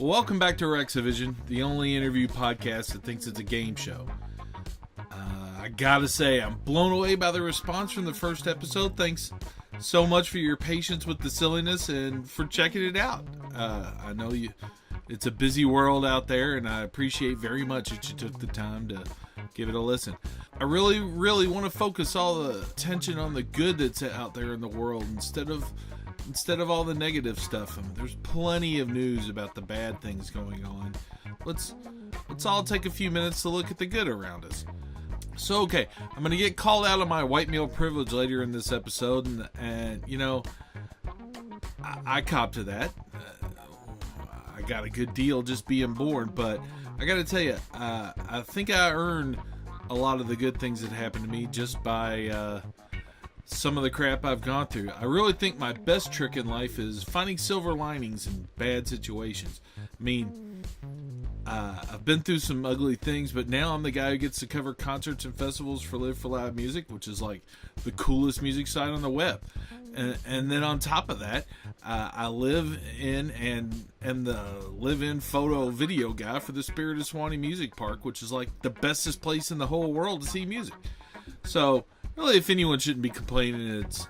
Well, welcome back to Rexivision, the only interview podcast that thinks it's a game show. I gotta say, I'm blown away by the response from the first episode. Thanks so much for your patience with the silliness and for checking it out. I know it's a busy world out there, and I appreciate very much that you took the time to give it a listen. I really, really want to focus all the attention on the good that's out there in the world instead of all the negative stuff. I mean, there's plenty of news about the bad things going on. Let's all take a few minutes to look at the good around us. So, okay, I'm going to get called out of my white male privilege later in this episode, and you know, I cop to that. I got a good deal just being born, but I got to tell you, I think I earned a lot of the good things that happened to me just by some of the crap I've gone through. I really think my best trick in life is finding silver linings in bad situations. I mean, I've been through some ugly things, but now I'm the guy who gets to cover concerts and festivals for Live for Loud Music, which is like the coolest music site on the web. And then on top of that, I live in and am the live-in photo video guy for the Spirit of Swanee Music Park, which is like the bestest place in the whole world to see music. So really, if anyone shouldn't be complaining, it's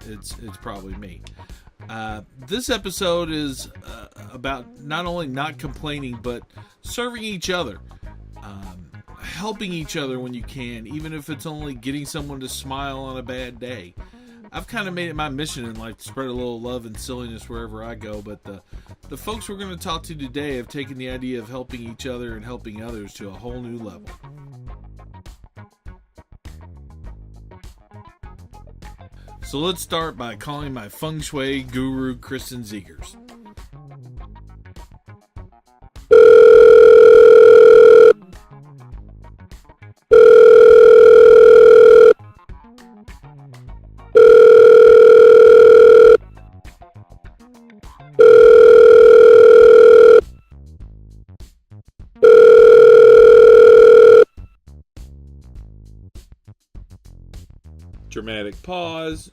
probably me. This episode is about not only not complaining, but serving each other, helping each other when you can, even if it's only getting someone to smile on a bad day. I've kind of made it my mission in life to spread a little love and silliness wherever I go, but the folks we're going to talk to today have taken the idea of helping each other and helping others to a whole new level. So let's start by calling my Feng Shui guru, Cristin Zegers. Dramatic pause.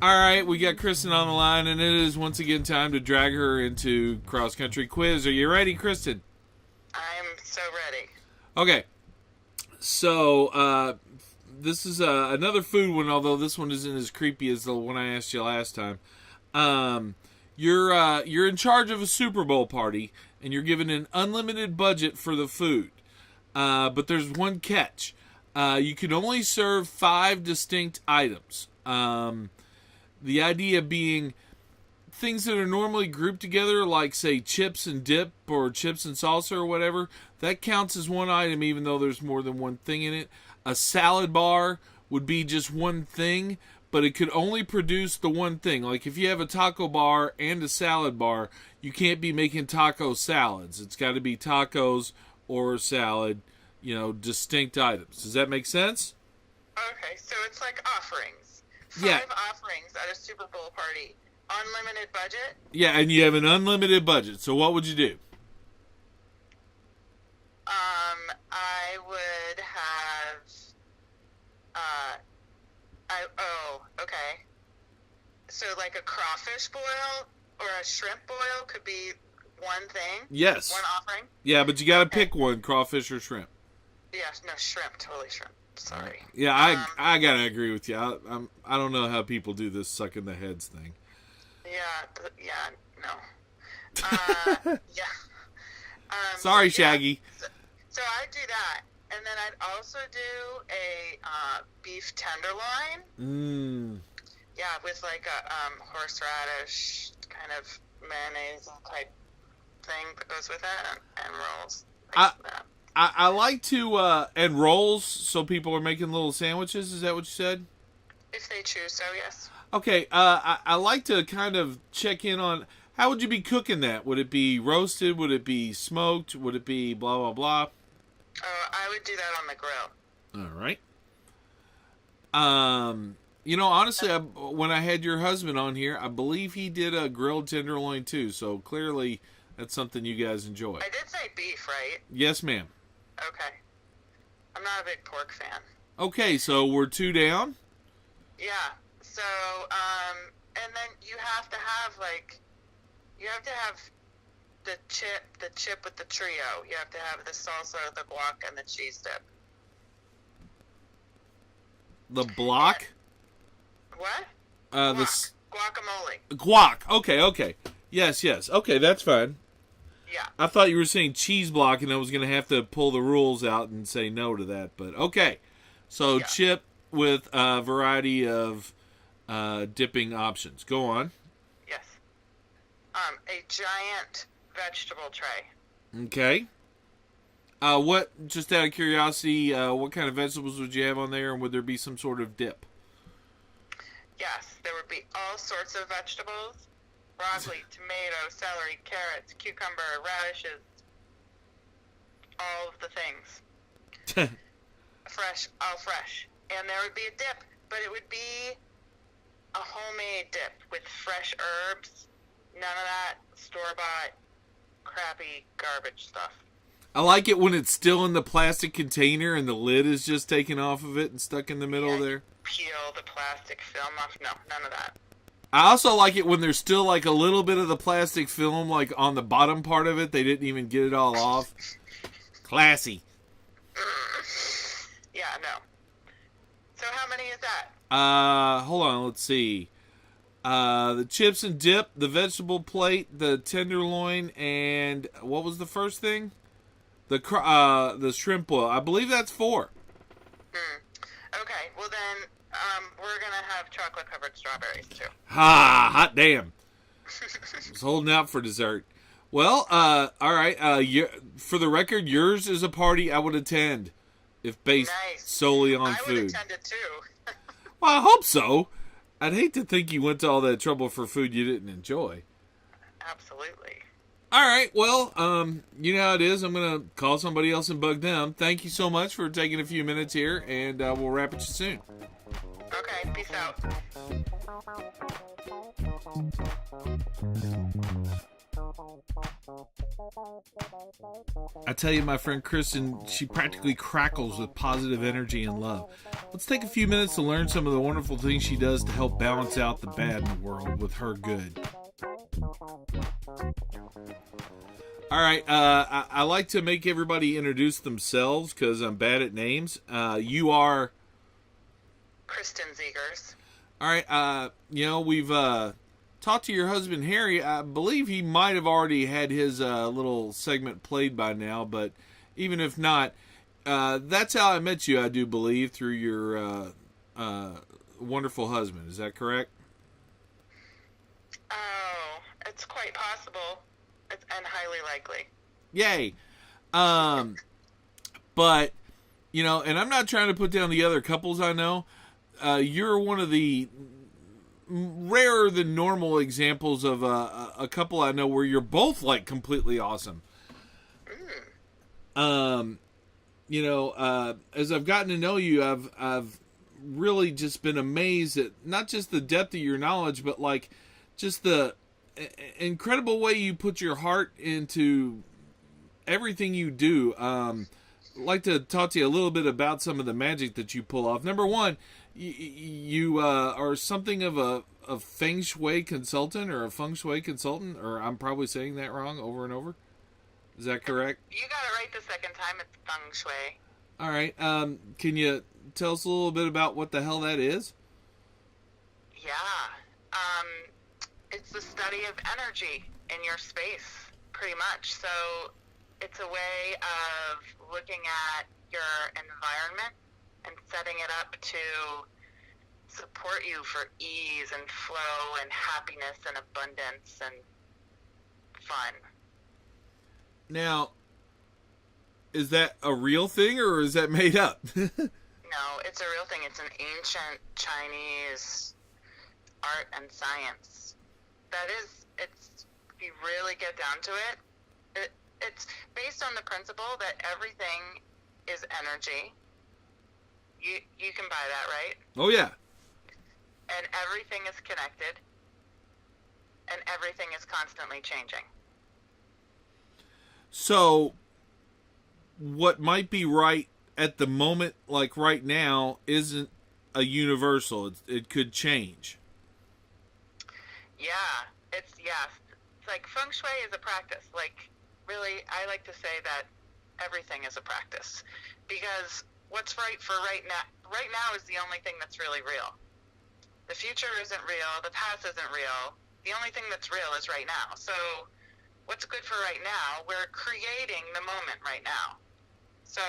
Alright, we got Cristin on the line, and it is once again time to drag her into cross-country quiz. Are you ready, Cristin? I'm so ready. Okay. So, this is another food one, although this one isn't as creepy as the one I asked you last time. You're in charge of a Super Bowl party, and you're given an unlimited budget for the food. But there's one catch. You can only serve 5 distinct items. The idea being things that are normally grouped together, like, say, chips and dip or chips and salsa or whatever, that counts as one item even though there's more than one thing in it. A salad bar would be just one thing, but it could only produce the one thing. Like, if you have a taco bar and a salad bar, you can't be making taco salads. It's got to be tacos or salad, distinct items. Does that make sense? Okay, so it's like offerings. 5 offerings at a Super Bowl party. Unlimited budget? Yeah, and you have an unlimited budget. So what would you do? I would have... okay. So like a crawfish boil or a shrimp boil could be one thing? Yes. One offering? Yeah, but you got to pick one, crawfish or shrimp. Yeah, no, shrimp. Totally shrimp. Sorry. Yeah, I gotta agree with you. I don't know how people do this sucking the heads thing. No. Yeah. Sorry, Shaggy. So I'd do that, and then I'd also do a beef tenderloin. Yeah, with like a horseradish kind of mayonnaise type thing that goes with it, and rolls. I like to, and rolls, so people are making little sandwiches. Is that what you said? If they choose so, yes. Okay, I like to kind of check in on, how would you be cooking that? Would it be roasted? Would it be smoked? Would it be blah, blah, blah? I would do that on the grill. All right. Honestly, when I had your husband on here, I believe he did a grilled tenderloin too, so clearly that's something you guys enjoy. I did say beef, right? Yes, ma'am. Okay. I'm not a big pork fan. Okay, so we're 2 down? Yeah. So, and then you have to have the chip with the trio. You have to have the salsa, the guac, and the cheese dip. The block? What? Guacamole. Guac. Okay. Yes. Okay, that's fine. Yeah. I thought you were saying cheese block, and I was going to have to pull the rules out and say no to that. But okay. So chip with a variety of dipping options. Go on. Yes. A giant vegetable tray. Okay. What? Just out of curiosity, what kind of vegetables would you have on there, and would there be some sort of dip? Yes, there would be all sorts of vegetables: broccoli, tomato, celery, carrots, cucumber, radishes, all of the things. All fresh. And there would be a dip, but it would be a homemade dip with fresh herbs. None of that store-bought, crappy garbage stuff. I like it when it's still in the plastic container and the lid is just taken off of it and stuck in the middle there. Peel the plastic film off. No, none of that. I also like it when there's still like a little bit of the plastic film like on the bottom part of it. They didn't even get it all off. Classy. Yeah, no. So how many is that? Hold on, let's see. The chips and dip, the vegetable plate, the tenderloin, and what was the first thing? The shrimp boil. I believe that's 4. Okay, well then, we're gonna have chocolate-covered strawberries too. Ha! Hot damn! I was holding out for dessert. Well, all right. For the record, yours is a party I would attend if based solely on food. I would attend it too. Well, I hope so. I'd hate to think you went to all that trouble for food you didn't enjoy. Absolutely. All right, well, you know how it is. I'm going to call somebody else and bug them. Thank you so much for taking a few minutes here, and we'll wrap it soon. Okay, peace out. I tell you, my friend Kristen, she practically crackles with positive energy and love. Let's take a few minutes to learn some of the wonderful things she does to help balance out the bad in the world with her good. All right, I like to make everybody introduce themselves because I'm bad at names. You are... Cristin Zegers. All right, we've talked to your husband, Harry. I believe he might have already had his little segment played by now, but even if not, that's how I met you, I do believe, through your wonderful husband. Is that correct? Oh, it's quite possible. And highly likely. Yay. But, and I'm not trying to put down the other couples I know. You're one of the rarer than normal examples of a couple I know where you're both like completely awesome. As I've gotten to know you, I've really just been amazed at not just the depth of your knowledge, but like just the incredible way you put your heart into everything you do. I'd like to talk to you a little bit about some of the magic that you pull off. Number one, you are something of a Feng Shui consultant or a Feng Shui consultant, or I'm probably saying that wrong over and over. Is that correct? You got it right the second time. It's Feng Shui. All right. Can you tell us a little bit about what the hell that is? Yeah. It's the study of energy in your space, pretty much. So it's a way of looking at your environment and setting it up to support you for ease and flow and happiness and abundance and fun. Now, is that a real thing or is that made up? No, it's a real thing. It's an ancient Chinese art and science. It's if you really get down to it, it's based on the principle that everything is energy. You can buy that, right? Oh, yeah. And everything is connected. And everything is constantly changing. So, what might be right at the moment, like right now, isn't a universal. It could change. Yeah, yes. it's like Feng Shui is a practice. Like, really, I like to say that everything is a practice, because what's right for right now is the only thing that's really real. The future isn't real. The past isn't real. The only thing that's real is right now. So what's good for right now, we're creating the moment right now. So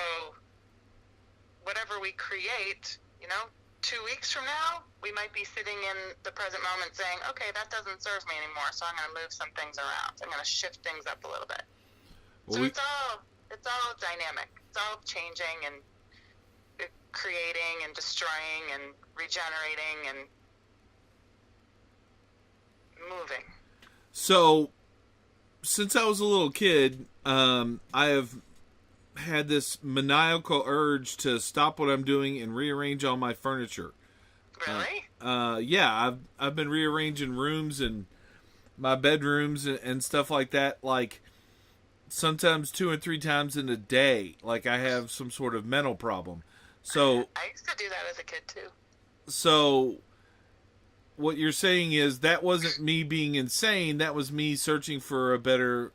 whatever we create, 2 weeks from now, we might be sitting in the present moment saying, okay, that doesn't serve me anymore, so I'm going to move some things around. I'm going to shift things up a little bit. So it's all dynamic. It's all changing and creating and destroying and regenerating and moving. So, since I was a little kid, I have had this maniacal urge to stop what I'm doing and rearrange all my furniture. Really? Yeah, I've been rearranging rooms and my bedrooms and stuff like that, like sometimes 2 or 3 times in a day. Like I have some sort of mental problem. So I used to do that as a kid too. So what you're saying is that wasn't me being insane, that was me searching for a better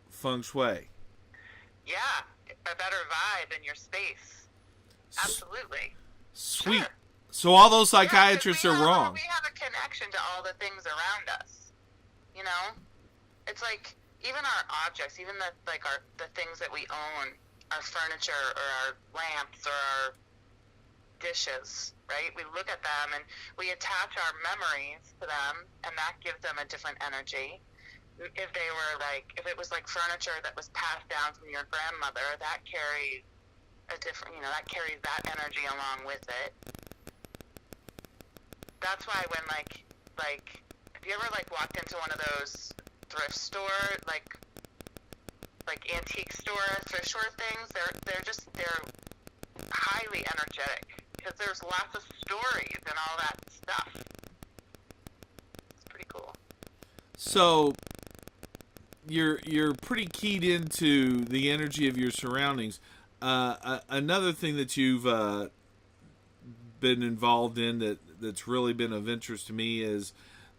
Feng Shui. Yeah, a better vibe in your space. Absolutely. Sweet. Sure. So all those psychiatrists are wrong. We have a connection to all the things around us. It's like even our objects, even the things that we own, our furniture or our lamps or our dishes, right? We look at them and we attach our memories to them, and that gives them a different energy. If it was like furniture that was passed down from your grandmother, that carries a different, that carries that energy along with it. That's why when have you ever walked into one of those thrift store, like antique store, thrift store things? They're highly energetic because there's lots of stories and all that stuff. It's pretty cool. So you're pretty keyed into the energy of your surroundings. Another thing that you've been involved in that's really been of interest to me is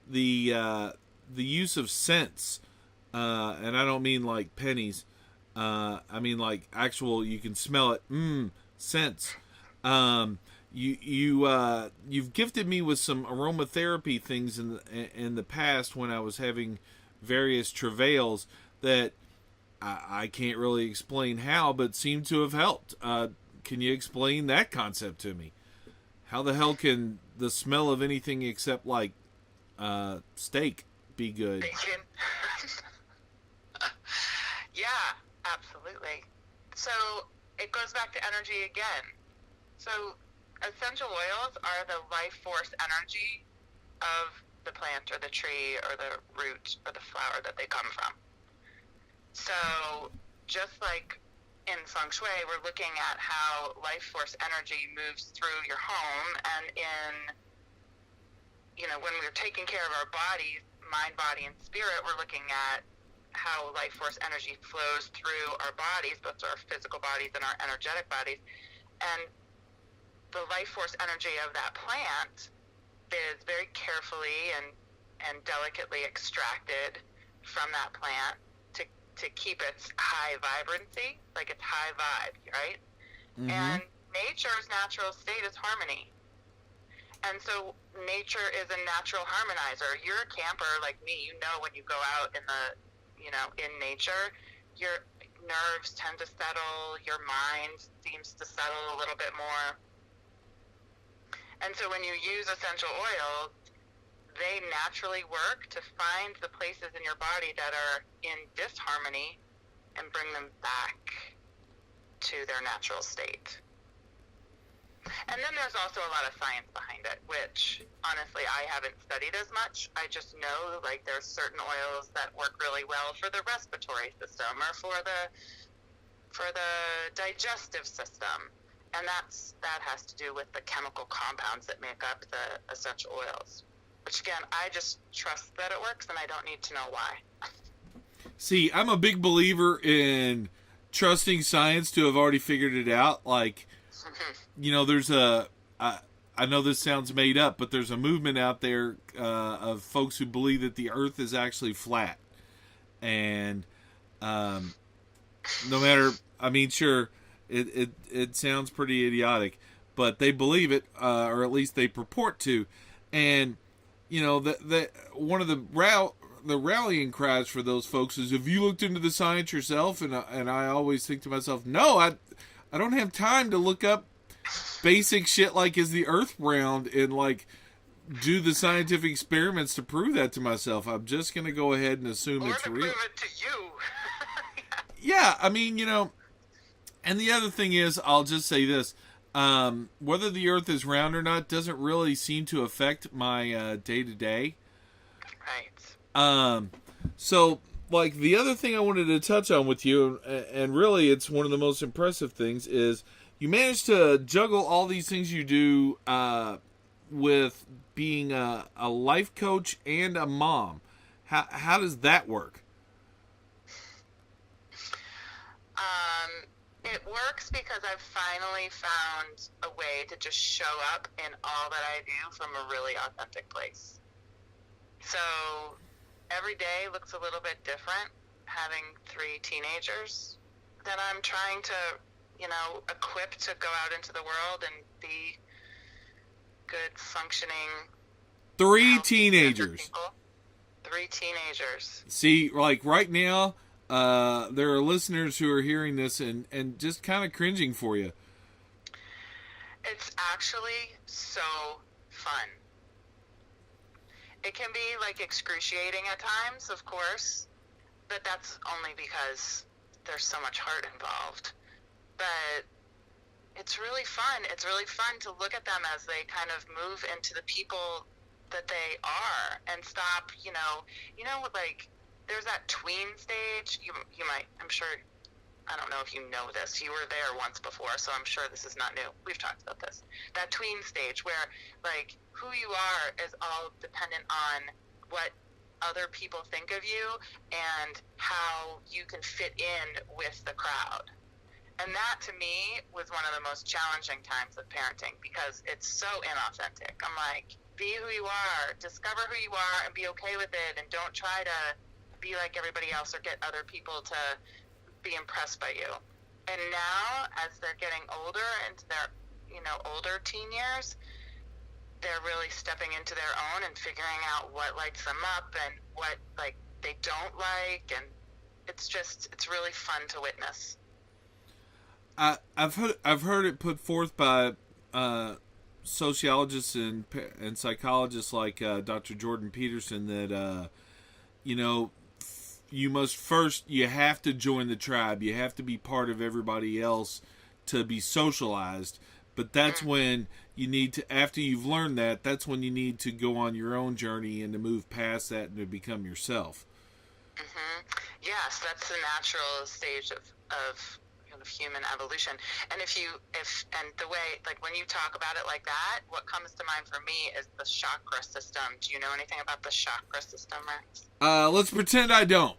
the use of scents, and I don't mean like pennies. I mean like actual, you can smell it. Scents. You've gifted me with some aromatherapy things in the past when I was having various travails that I can't really explain how, but seem to have helped. Can you explain that concept to me? How the hell can the smell of anything except steak be good? Bacon. Yeah, absolutely. So it goes back to energy again. So essential oils are the life force energy of the plant or the tree or the root or the flower that they come from. So just like in Feng Shui, we're looking at how life force energy moves through your home, and when we're taking care of our bodies, mind, body, and spirit, we're looking at how life force energy flows through our bodies, both our physical bodies and our energetic bodies. And the life force energy of that plant is very carefully and delicately extracted from that plant to keep its high vibrancy, like its high vibe, right? Mm-hmm. And nature's natural state is harmony. And so nature is a natural harmonizer. You're a camper like me. When you go out in in nature, your nerves tend to settle, your mind seems to settle a little bit more. And so when you use essential oils, they naturally work to find the places in your body that are in disharmony and bring them back to their natural state. And then there's also a lot of science behind it, which honestly I haven't studied as much. I just know there's certain oils that work really well for the respiratory system or for the digestive system. And that has to do with the chemical compounds that make up the essential oils. Which, again, I just trust that it works, and I don't need to know why. See, I'm a big believer in trusting science to have already figured it out. There's I know this sounds made up, but there's a movement out there of folks who believe that the Earth is actually flat. And no matter, I mean, sure, it sounds pretty idiotic, but they believe it, or at least they purport to. And you know, the one of the rallying cries for those folks is, have you looked into the science yourself? And I always think to myself, no, I don't have time to look up basic shit like, is the earth round, and like do the scientific experiments to prove that to myself. I'm just going to go ahead and assume or it's to real. Prove it to you. Yeah, I mean, you know, and the other thing is, I'll just say this. Whether the earth is round or not doesn't really seem to affect my day-to-day. Right. So, like, the other thing I wanted to touch on with you, and really it's one of the most impressive things, is you managed to juggle all these things you do with being a life coach and a mom. How does that work? It works because I've finally found a way to just show up in all that I do from a really authentic place. So every day looks a little bit different, having 3 teenagers that I'm trying to, you know, equip to go out into the world and be good, functioning 3 teenagers. 3 teenagers. See, like right now, there are listeners who are hearing this and just kind of cringing for you. It's actually so fun. It can be like excruciating at times, of course, but that's only because there's so much heart involved. But it's really fun. It's really fun to look at them as they kind of move into the people that they are and stop, you know, like there's that tween stage. You might, I'm sure, I don't know if you know this. You were there once before, so I'm sure this is not new. We've talked about this. That tween stage where, like, who you are is all dependent on what other people think of you and how you can fit in with the crowd. And that, to me, was one of the most challenging times of parenting because it's so inauthentic. I'm like, be who you are, discover who you are, and be okay with it, and don't try to be like everybody else or get other people to be impressed by you. And now, as they're getting older, into their, you know, older teen years, they're really stepping into their own and figuring out what lights them up and what, like, they don't like, and it's really fun to witness. I've heard it put forth by sociologists and psychologists like Dr. Jordan Peterson that you know, you have to join the tribe. You have to be part of everybody else to be socialized. But that's when you need to, after you've learned that, that's when you need to go on your own journey and to move past that and to become yourself. Mm-hmm. Yes, that's the natural stage of human evolution. And and the way, like, when you talk about it like that, what comes to mind for me is the chakra system. Do you know anything about the chakra system, Rex? Let's pretend I don't.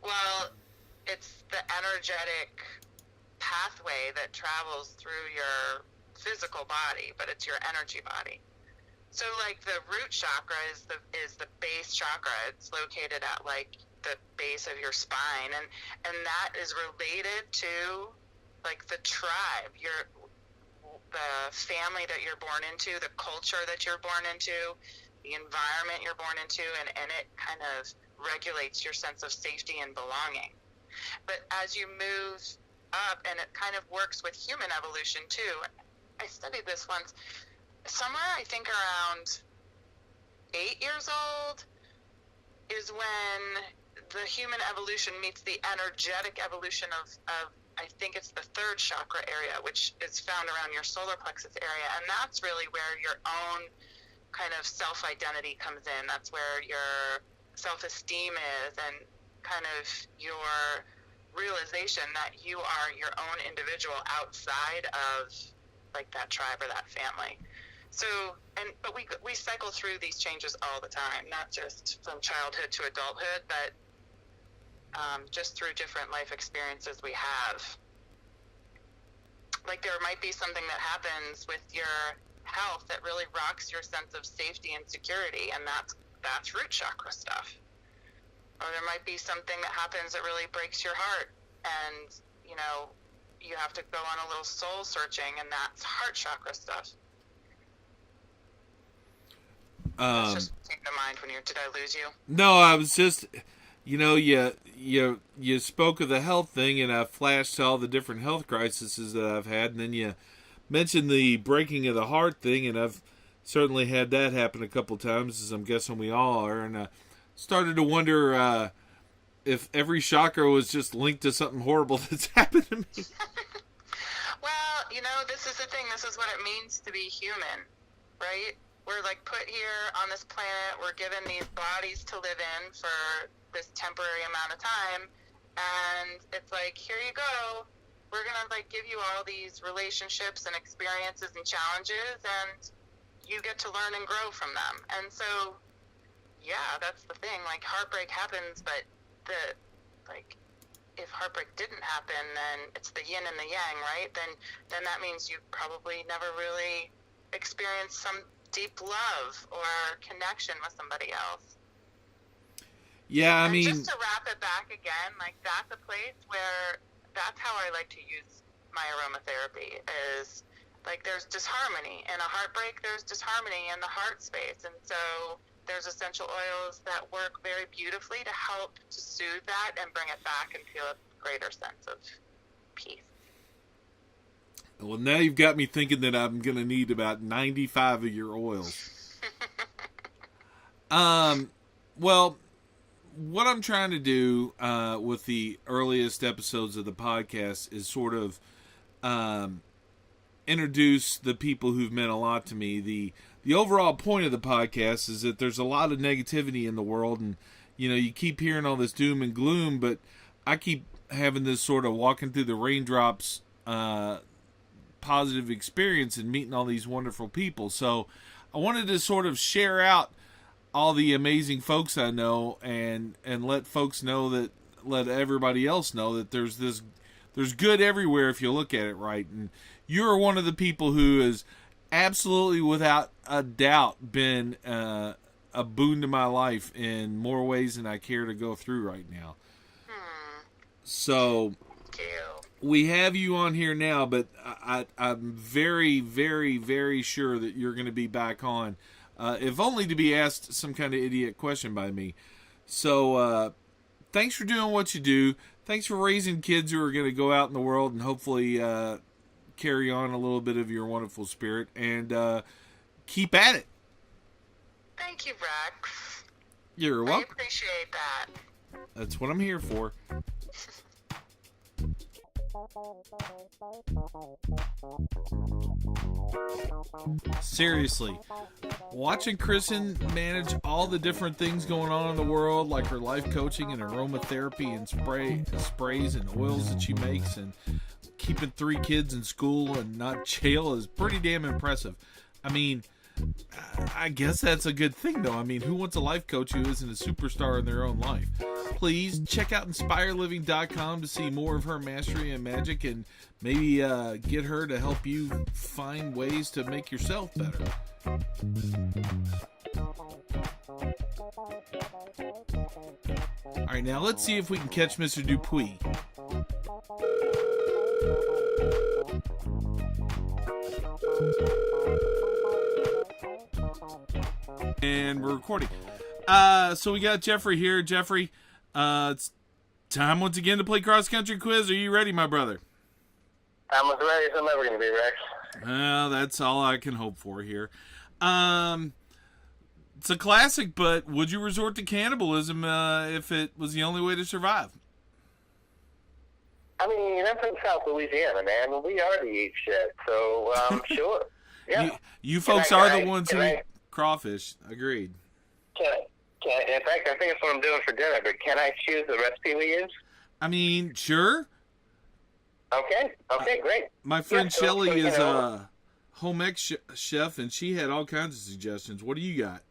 Well, it's the energetic pathway that travels through your physical body, but it's your energy body. So, like, the root chakra is the base chakra. It's located at, like, the base of your spine, and that is related to, like, the tribe, the family that you're born into, the culture that you're born into, the environment you're born into, and it kind of regulates your sense of safety and belonging. But as you move up, and it kind of works with human evolution too. I studied this once. Somewhere, I think around 8 years old is when the human evolution meets the energetic evolution of I think it's the 3rd chakra area, which is found around your solar plexus area. And that's really where your own kind of self-identity comes in. That's where your self-esteem is, and kind of your realization that you are your own individual outside of, like, that tribe or that family. So, but we cycle through these changes all the time, not just from childhood to adulthood, but just through different life experiences we have. Like, there might be something that happens with your health that really rocks your sense of safety and security, and that's root chakra stuff. Or there might be something that happens that really breaks your heart, and, you know, you have to go on a little soul searching, and that's heart chakra stuff. That's just came to mind when did I lose you? No, I was just, you know, you spoke of the health thing, and I flashed to all the different health crises that I've had, and then you mentioned the breaking of the heart thing, and I've certainly had that happen a couple times, as I'm guessing we all are, and I started to wonder if every chakra was just linked to something horrible that's happened to me. Well, you know, this is the thing. This is what it means to be human, right? We're like put here on this planet. We're given these bodies to live in for this temporary amount of time, and it's like, here you go. We're gonna like give you all these relationships and experiences and challenges, and you get to learn and grow from them. And so, yeah, that's the thing. Like, heartbreak happens, but if heartbreak didn't happen, then it's the yin and the yang, right? Then that means you probably never really experienced some deep love or connection with somebody else. Yeah, I mean, just to wrap it back again, like, that's a place where that's how I like to use my aromatherapy is, like, there's disharmony. In a heartbreak, there's disharmony in the heart space. And so there's essential oils that work very beautifully to help to soothe that and bring it back and feel a greater sense of peace. Well, now you've got me thinking that I'm going to need about 95 of your oils. Well, what I'm trying to do with the earliest episodes of the podcast is sort of introduce the people who've meant a lot to me. The overall point of the podcast is that there's a lot of negativity in the world, and, you know, you keep hearing all this doom and gloom, but I keep having this sort of walking through the raindrops positive experience and meeting all these wonderful people. So I wanted to sort of share out all the amazing folks I know and let folks know that, let everybody else know that there's good everywhere if you look at it right. And you're one of the people who has absolutely, without a doubt, been a boon to my life in more ways than I care to go through right now. So we have you on here now, but I'm very, very, very sure that you're going to be back on, if only to be asked some kind of idiot question by me. So thanks for doing what you do. Thanks for raising kids who are going to go out in the world and hopefully carry on a little bit of your wonderful spirit, and keep at it. Thank you, Rex. You're welcome. I appreciate that. That's what I'm here for. Seriously, watching Cristin manage all the different things going on in the world, like her life coaching and aromatherapy and sprays and oils that she makes, and keeping 3 kids in school and not jail, is pretty damn impressive. I mean, I guess that's a good thing, though. I mean, who wants a life coach who isn't a superstar in their own life? Please check out InspireLiving.com to see more of her mastery and magic, and maybe get her to help you find ways to make yourself better. All right, now let's see if we can catch Mr. Dupuis. And we're recording. So we got Jeffrey here. Jeffrey, it's time once again to play cross country quiz. Are you ready, my brother? I'm as ready as I'm ever going to be, Rex. Well, that's all I can hope for here. It's a classic, but would you resort to cannibalism if it was the only way to survive? I mean, I'm from South Louisiana, man. We already eat shit, so sure. Yeah. You folks are the ones who eat crawfish. Agreed. In fact, I think it's what I'm doing for dinner, but can I choose the recipe we use? I mean, sure. Okay, great. My friend Shelly is a home ec chef, and she had all kinds of suggestions. What do you got?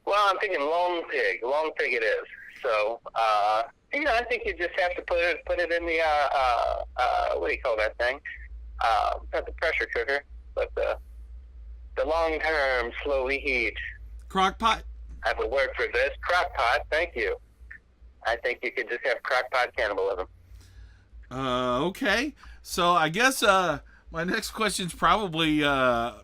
Well, I'm thinking long pig. Long pig it is. So, I think you just have to put it in the, what do you call that thing? Not the pressure cooker, but the long-term, slowly heat. Crock pot? I have a word for this. Crock pot, thank you. I think you could just have crackpot cannibalism. Okay. So I guess my next question's probably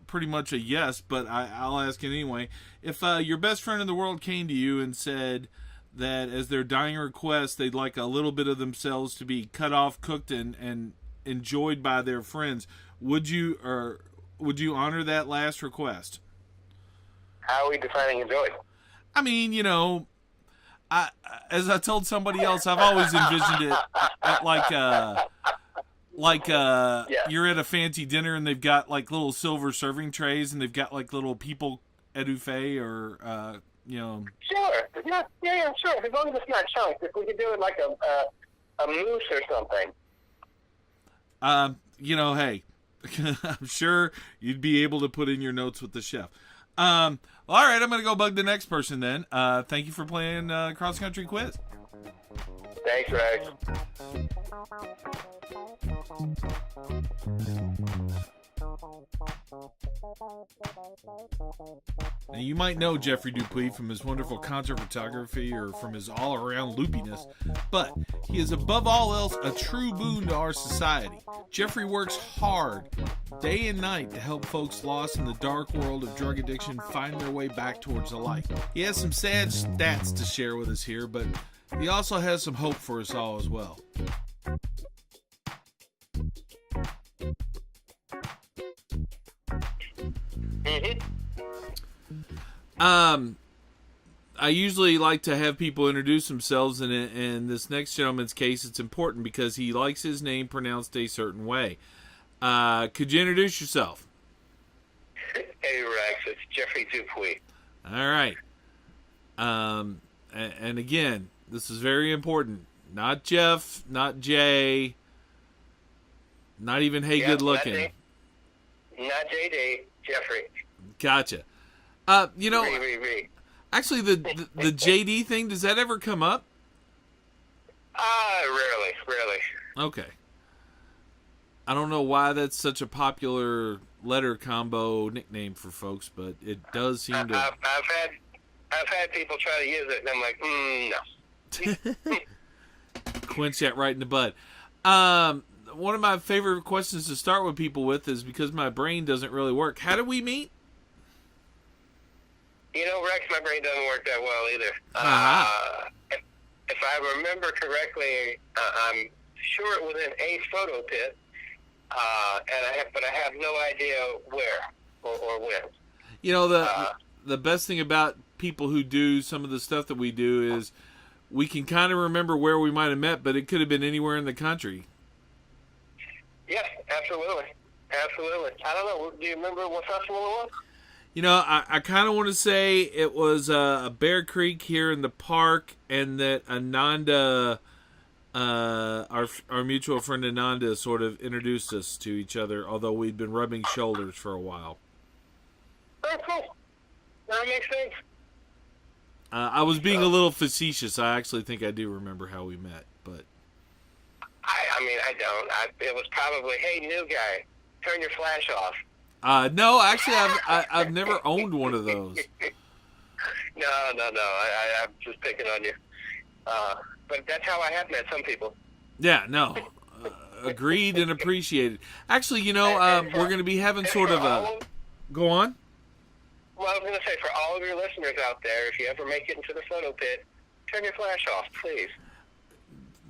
pretty much a yes, but I'll ask it anyway. If your best friend in the world came to you and said that as their dying request, they'd like a little bit of themselves to be cut off, cooked, and enjoyed by their friends, would you honor that last request? How are we defining enjoyed? I mean, you know, as I told somebody else, I've always envisioned it at you're at a fancy dinner and they've got like little silver serving trays and they've got like little people etouffee or you know. Sure. Yeah, sure. As long as it's not chunks. If we could do it like a mousse or something. You know, hey, I'm sure you'd be able to put in your notes with the chef. All right, I'm going to go bug the next person then. Thank you for playing Cross Country Quiz. Thanks, Rex. Now, you might know Jeffrey Dupuis from his wonderful concert photography or from his all-around loopiness, but he is above all else a true boon to our society. Jeffrey works hard, day and night, to help folks lost in the dark world of drug addiction find their way back towards the light. He has some sad stats to share with us here, but he also has some hope for us all as well. I usually like to have people introduce themselves, and in this next gentleman's case, it's important because he likes his name pronounced a certain way. Could you introduce yourself? Hey, Rex, it's Jeffrey Dupuis. All right. And again, this is very important. Not Jeff, not Jay, not even Hey Good Looking. Not JD, Jeffrey. Gotcha. You know, actually, the JD thing, does that ever come up? Rarely. Okay. I don't know why that's such a popular letter combo nickname for folks, but it does seem to. I've had people try to use it, and I'm like, no. Quench that right in the bud. One of my favorite questions to start with people with is, because my brain doesn't really work, how did we meet? You know, Rex, my brain doesn't work that well either. If I remember correctly, I'm sure it was in a photo pit, but I have no idea where or when. You know, the best thing about people who do some of the stuff that we do is we can kind of remember where we might have met, but it could have been anywhere in the country. Yes, absolutely. I don't know. Do you remember what festival it was? You know, I kind of want to say it was Bear Creek here in the park, and that Ananda, our mutual friend Ananda, sort of introduced us to each other, although we'd been rubbing shoulders for a while. Very cool. That makes sense. I was being a little facetious. I actually think I do remember how we met, but... I mean, I don't. It was probably, hey, new guy, turn your flash off. No, actually, I've never owned one of those. No. I'm just picking on you. But that's how I have met some people. Yeah, no. Agreed and appreciated. Actually, you know, we're going to be having sort of a... Go on. Well, I was going to say, for all of your listeners out there, if you ever make it into the photo pit, turn your flash off, please.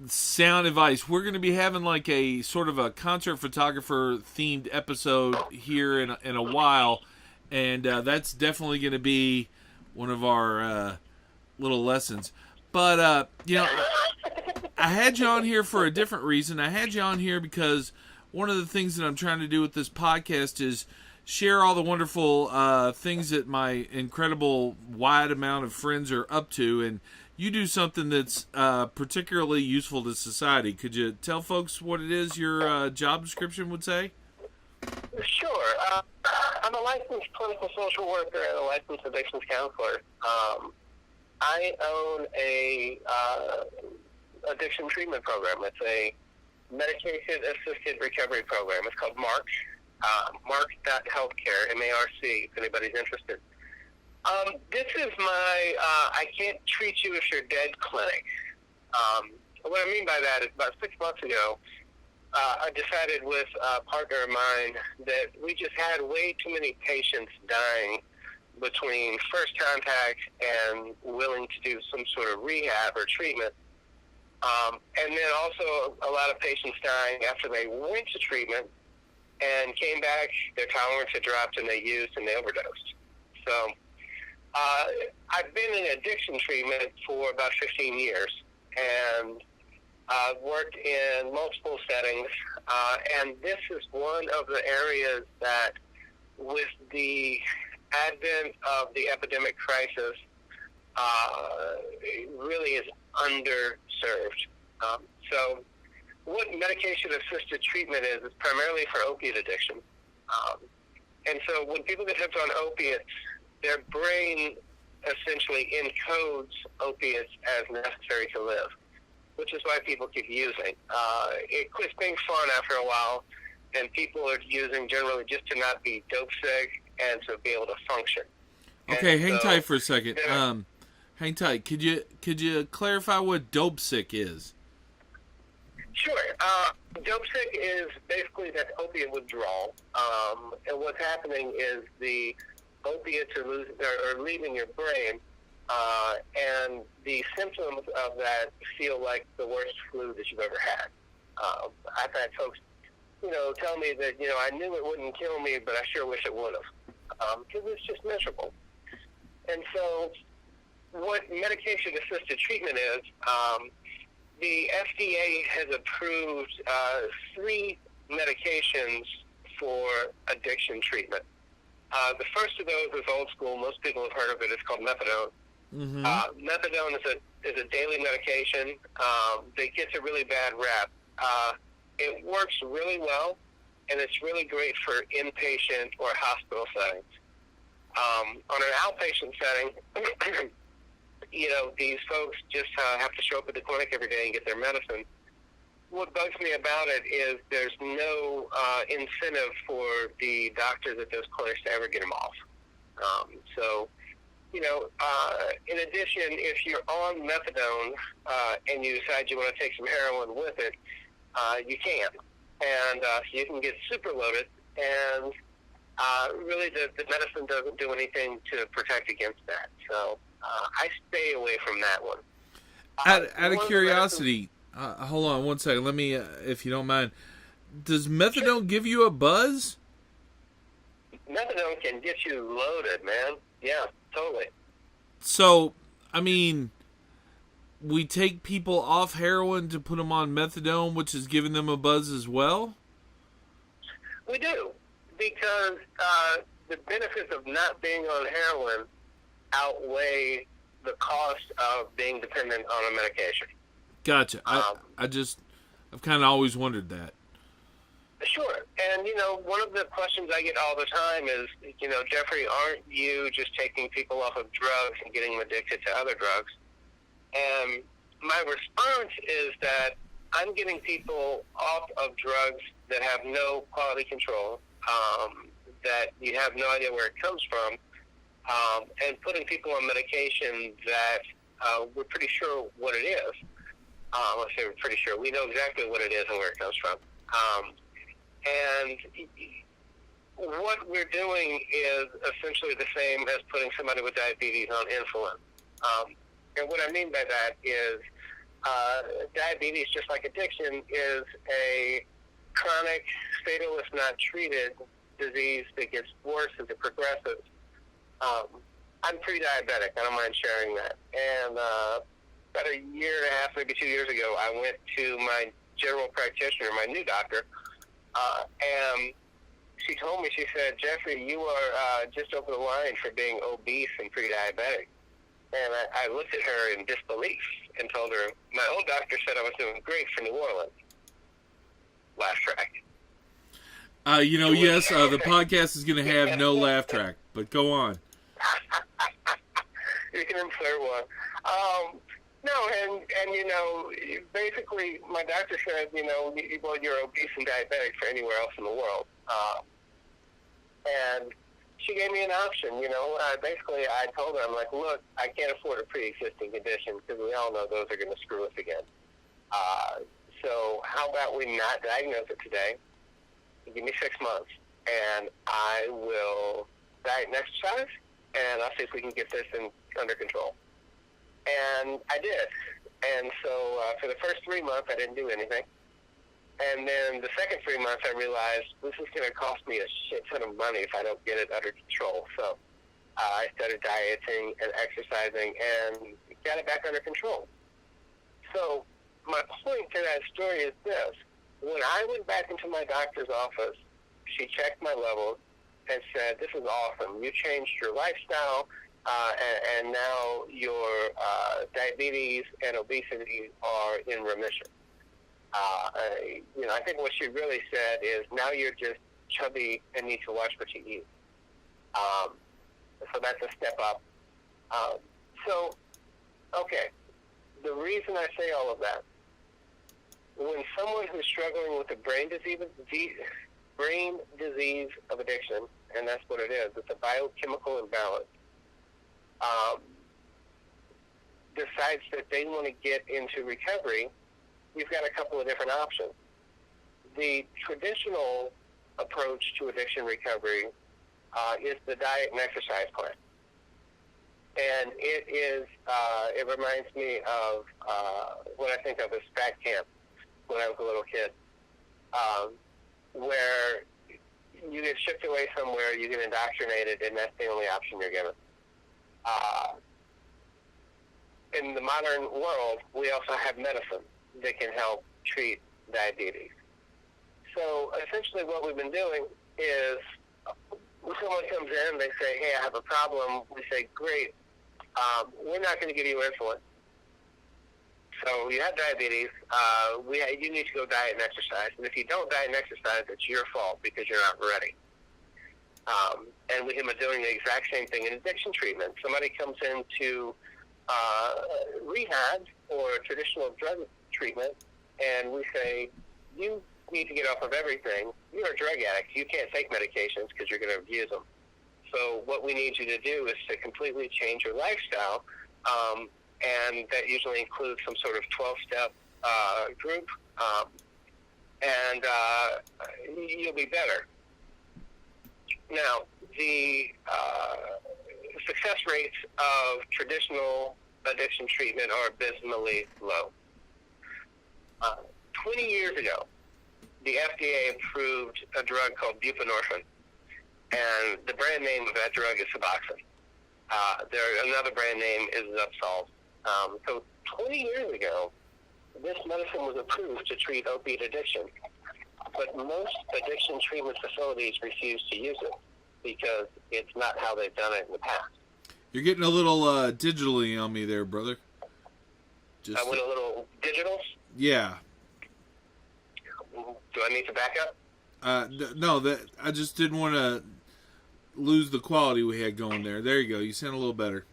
Sound advice. We're going to be having like a sort of a concert photographer themed episode here in a while, and that's definitely going to be one of our little lessons. But you know, I had you on here for a different reason. I had you on here because one of the things that I'm trying to do with this podcast is share all the wonderful things that my incredible wide amount of friends are up to, and you do something that's particularly useful to society. Could you tell folks what it is your job description would say? Sure. I'm a licensed clinical social worker and a licensed addictions counselor. I own a addiction treatment program. It's a medication-assisted recovery program. It's called MARC, Marc.Healthcare, M-A-R-C, if anybody's interested. This is my I can't treat you if you're dead clinic. What I mean by that is about 6 months ago, I decided with a partner of mine that we just had way too many patients dying between first contact and willing to do some sort of rehab or treatment. And then also a lot of patients dying after they went to treatment and came back, their tolerance had dropped, and they used and they overdosed. So I've been in addiction treatment for about 15 years, and I've worked in multiple settings, and this is one of the areas that, with the advent of the epidemic crisis, really is underserved. So what medication-assisted treatment is primarily for opiate addiction. And so when people get hooked on opiates, their brain essentially encodes opiates as necessary to live, which is why people keep using. It quits being fun after a while, and people are using generally just to not be dope sick and to be able to function. Okay, and hang so, tight for a second. Hang tight. Could you clarify what dope sick is? Sure. Dope sick is basically that opiate withdrawal. And what's happening is the opiates are leaving your brain, and the symptoms of that feel like the worst flu that you've ever had. I've had folks, tell me that, I knew it wouldn't kill me, but I sure wish it would have, because it's just miserable. And so what medication-assisted treatment is, the FDA has approved 3 medications for addiction treatment. The first of those is old school. Most people have heard of it. It's called methadone. Mm-hmm. Methadone is a daily medication that gets a really bad rap. It works really well, and it's really great for inpatient or hospital settings. On an outpatient setting, these folks just have to show up at the clinic every day and get their medicine. What bugs me about it is there's no incentive for the doctors at those clinics to ever get them off. In addition, if you're on methadone and you decide you want to take some heroin with it, you can. And you can get super loaded, and really the medicine doesn't do anything to protect against that. So I stay away from that one. Out of curiosity, hold on one second. Let me, if you don't mind. Does methadone give you a buzz? Methadone can get you loaded, man. Yeah, totally. So, I mean, we take people off heroin to put them on methadone, which is giving them a buzz as well? We do, because the benefits of not being on heroin outweigh the cost of being dependent on a medication. Gotcha. I've kind of always wondered that. Sure. And, one of the questions I get all the time is, Jeffrey, aren't you just taking people off of drugs and getting them addicted to other drugs? And my response is that I'm getting people off of drugs that have no quality control, that you have no idea where it comes from, and putting people on medication that we're pretty sure what it is. Let's say we're pretty sure. We know exactly what it is and where it comes from. And what we're doing is essentially the same as putting somebody with diabetes on insulin. And what I mean by that is diabetes, just like addiction, is a chronic, fatal if not treated disease that gets worse as it progresses. I'm pre-diabetic. I don't mind sharing that. And about a year and a half, maybe 2 years ago, I went to my general practitioner, my new doctor, and she told me, she said, Jeffrey, you are just over the line for being obese and pre-diabetic. And I looked at her in disbelief and told her, my old doctor said I was doing great for New Orleans. Laugh track. Yes, the podcast is going to have no laugh track, but go on. You can insert one. Basically, my doctor said, you're obese and diabetic for anywhere else in the world. And she gave me an option. Basically, I told her, I'm like, look, I can't afford a pre-existing condition because we all know those are going to screw us again. So how about we not diagnose it today? Give me 6 months, and I will diet and exercise, and I'll see if we can get this under control. And I did. And so for the first 3 months, I didn't do anything. And then the second 3 months, I realized this is going to cost me a shit ton of money if I don't get it under control. So I started dieting and exercising and got it back under control. So my point to that story is this. When I went back into my doctor's office, she checked my levels and said, this is awesome. You changed your lifestyle, and now your diabetes and obesity are in remission. I think what she really said is, now you're just chubby and need to watch what you eat. So that's a step up. Okay, the reason I say all of that, when someone who's struggling with a brain disease of addiction, and that's what it is, it's a biochemical imbalance, decides that they want to get into recovery, you've got a couple of different options. The traditional approach to addiction recovery is the diet and exercise plan. And it reminds me of what I think of as fat camp when I was a little kid, where you get shipped away somewhere, you get indoctrinated, and that's the only option you're given. In the modern world, we also have medicine that can help treat diabetes. So essentially what we've been doing is, when someone comes in, they say, hey, I have a problem. We say, great, we're not going to give you insulin. So you have diabetes, you need to go diet and exercise. And if you don't diet and exercise, it's your fault because you're not ready. And we have been doing the exact same thing in addiction treatment. Somebody comes into rehab or traditional drug treatment, and we say, you need to get off of everything. You're a drug addict. You can't take medications because you're going to abuse them. So what we need you to do is to completely change your lifestyle, and that usually includes some sort of 12-step group, and you'll be better. Now, the success rates of traditional addiction treatment are abysmally low. 20 years ago, the FDA approved a drug called buprenorphine, and the brand name of that drug is Suboxone. Another brand name is Zubsolv. So 20 years ago, this medicine was approved to treat opiate addiction, but most addiction treatment facilities refuse to use it because it's not how they've done it in the past. You're getting a little digitally on me there, brother. I went a little digital? Yeah. Do I need to back up? No, I just didn't want to lose the quality we had going there. There you go. You sound a little better.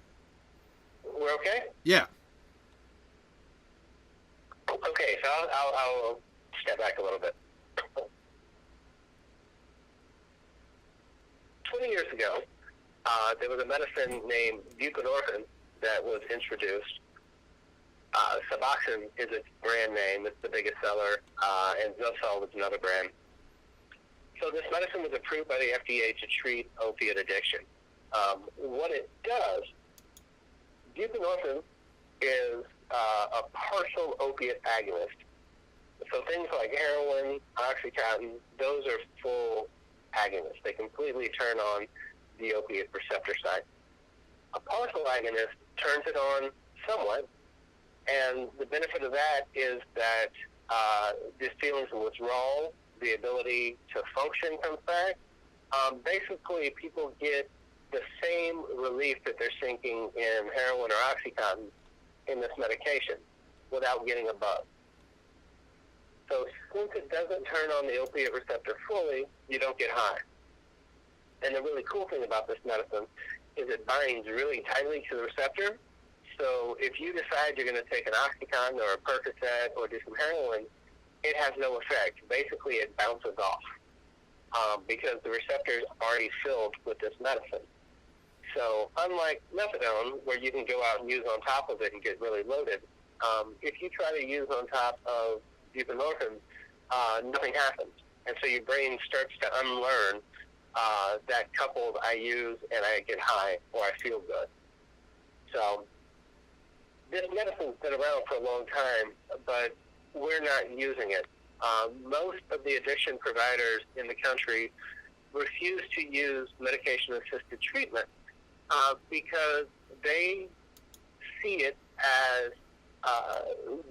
We're okay? Yeah. Okay, so I'll step back a little bit. 20 years ago, there was a medicine named buprenorphine that was introduced. Suboxone is its brand name. It's the biggest seller, and Zubsolv is another brand. So this medicine was approved by the FDA to treat opiate addiction. What it does, buprenorphine is a partial opiate agonist. So things like heroin, OxyContin, those are full agonists. They completely turn on the opiate receptor side. A partial agonist turns it on somewhat, and the benefit of that is that these feelings of withdrawal, the ability to function comes back. Basically, people get the same relief that they're seeking in heroin or OxyContin in this medication without getting a buzz. So since it doesn't turn on the opiate receptor fully, you don't get high. And the really cool thing about this medicine is it binds really tightly to the receptor. So if you decide you're going to take an OxyContin or a Percocet or do some heroin, it has no effect. Basically, it bounces off. because the receptors are already filled with this medicine. So unlike methadone, where you can go out and use on top of it and get really loaded, if you try to use on top of buprenorphine, nothing happens. And so your brain starts to unlearn that coupled I use and I get high or I feel good. So this medicine's been around for a long time, but we're not using it. Most of the addiction providers in the country refuse to use medication-assisted treatment because they see it as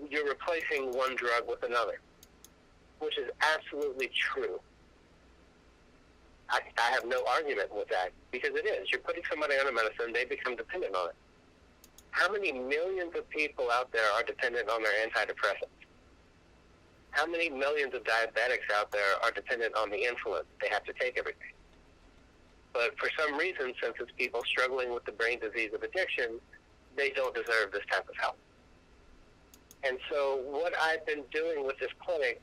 you're replacing one drug with another, which is absolutely true. I have no argument with that, because it is. You're putting somebody on a medicine, they become dependent on it. How many millions of people out there are dependent on their antidepressants? How many millions of diabetics out there are dependent on the insulin they have to take every day? But for some reason, since it's people struggling with the brain disease of addiction, they don't deserve this type of help. And so what I've been doing with this clinic,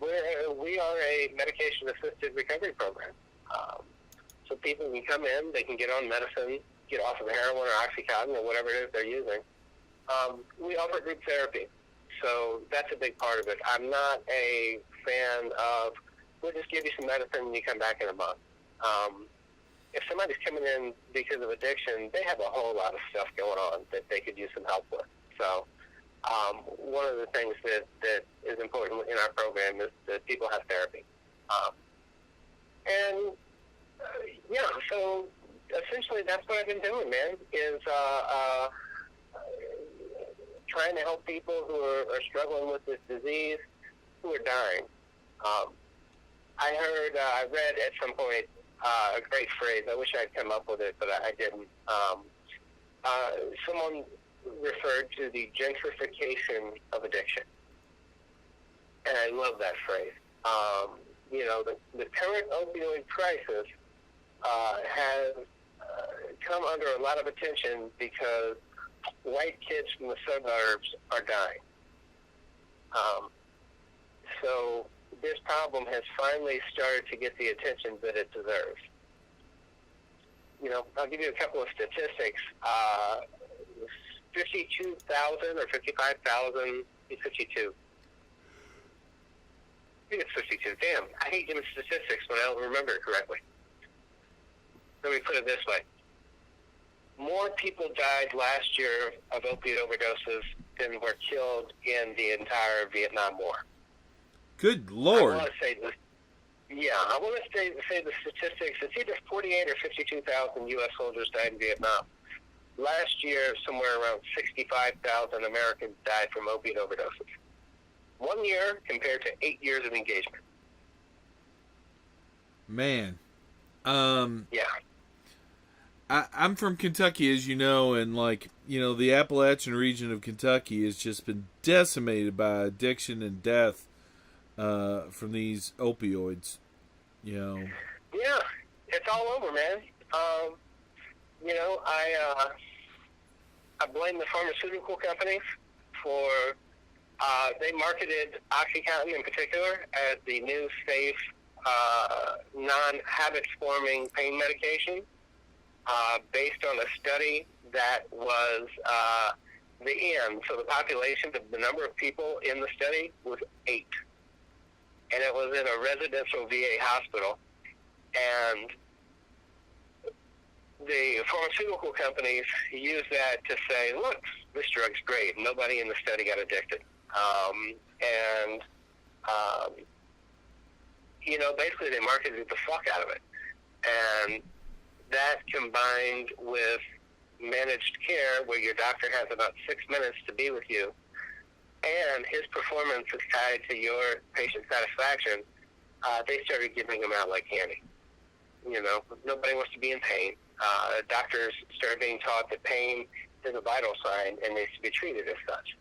we are a medication-assisted recovery program. So people can come in, they can get on medicine, get off of heroin or Oxycontin or whatever it is they're using. We offer group therapy. So that's a big part of it. I'm not a fan of, we'll just give you some medicine and you come back in a month. If somebody's coming in because of addiction, they have a whole lot of stuff going on that they could use some help with. So one of the things that is important in our program is that people have therapy. So essentially that's what I've been doing, man, is trying to help people who are struggling with this disease, who are dying. I read at some point a great phrase. I wish I'd come up with it, but I didn't. Someone referred to the gentrification of addiction. And I love that phrase. The current opioid crisis has come under a lot of attention because white kids from the suburbs are dying. So this problem has finally started to get the attention that it deserves. I'll give you a couple of statistics. 52,000 or 55,000, 52. I think it's 52. Damn, I hate giving statistics when I don't remember it correctly. Let me put it this way. More people died last year of opiate overdoses than were killed in the entire Vietnam War. Good Lord. I want to say this. Yeah, I want to say the statistics. It's either 48 or 52,000 U.S. soldiers died in Vietnam. Last year, somewhere around 65,000 Americans died from opiate overdoses. 1 year compared to 8 years of engagement. Man. Yeah. I'm from Kentucky, as you know, and the Appalachian region of Kentucky has just been decimated by addiction and death from these opioids. Yeah, it's all over, man. I blame the pharmaceutical companies for they marketed Oxycontin in particular as the new safe non-habit-forming pain medication. Based on a study that was the end. So the population, the number of people in the study was 8. And it was in a residential VA hospital. And the pharmaceutical companies used that to say, look, this drug's great. Nobody in the study got addicted. Basically they marketed the fuck out of it. And that combined with managed care, where your doctor has about 6 minutes to be with you, and his performance is tied to your patient satisfaction, they started giving them out like candy. Nobody wants to be in pain. Doctors started being taught that pain is a vital sign and needs to be treated as such.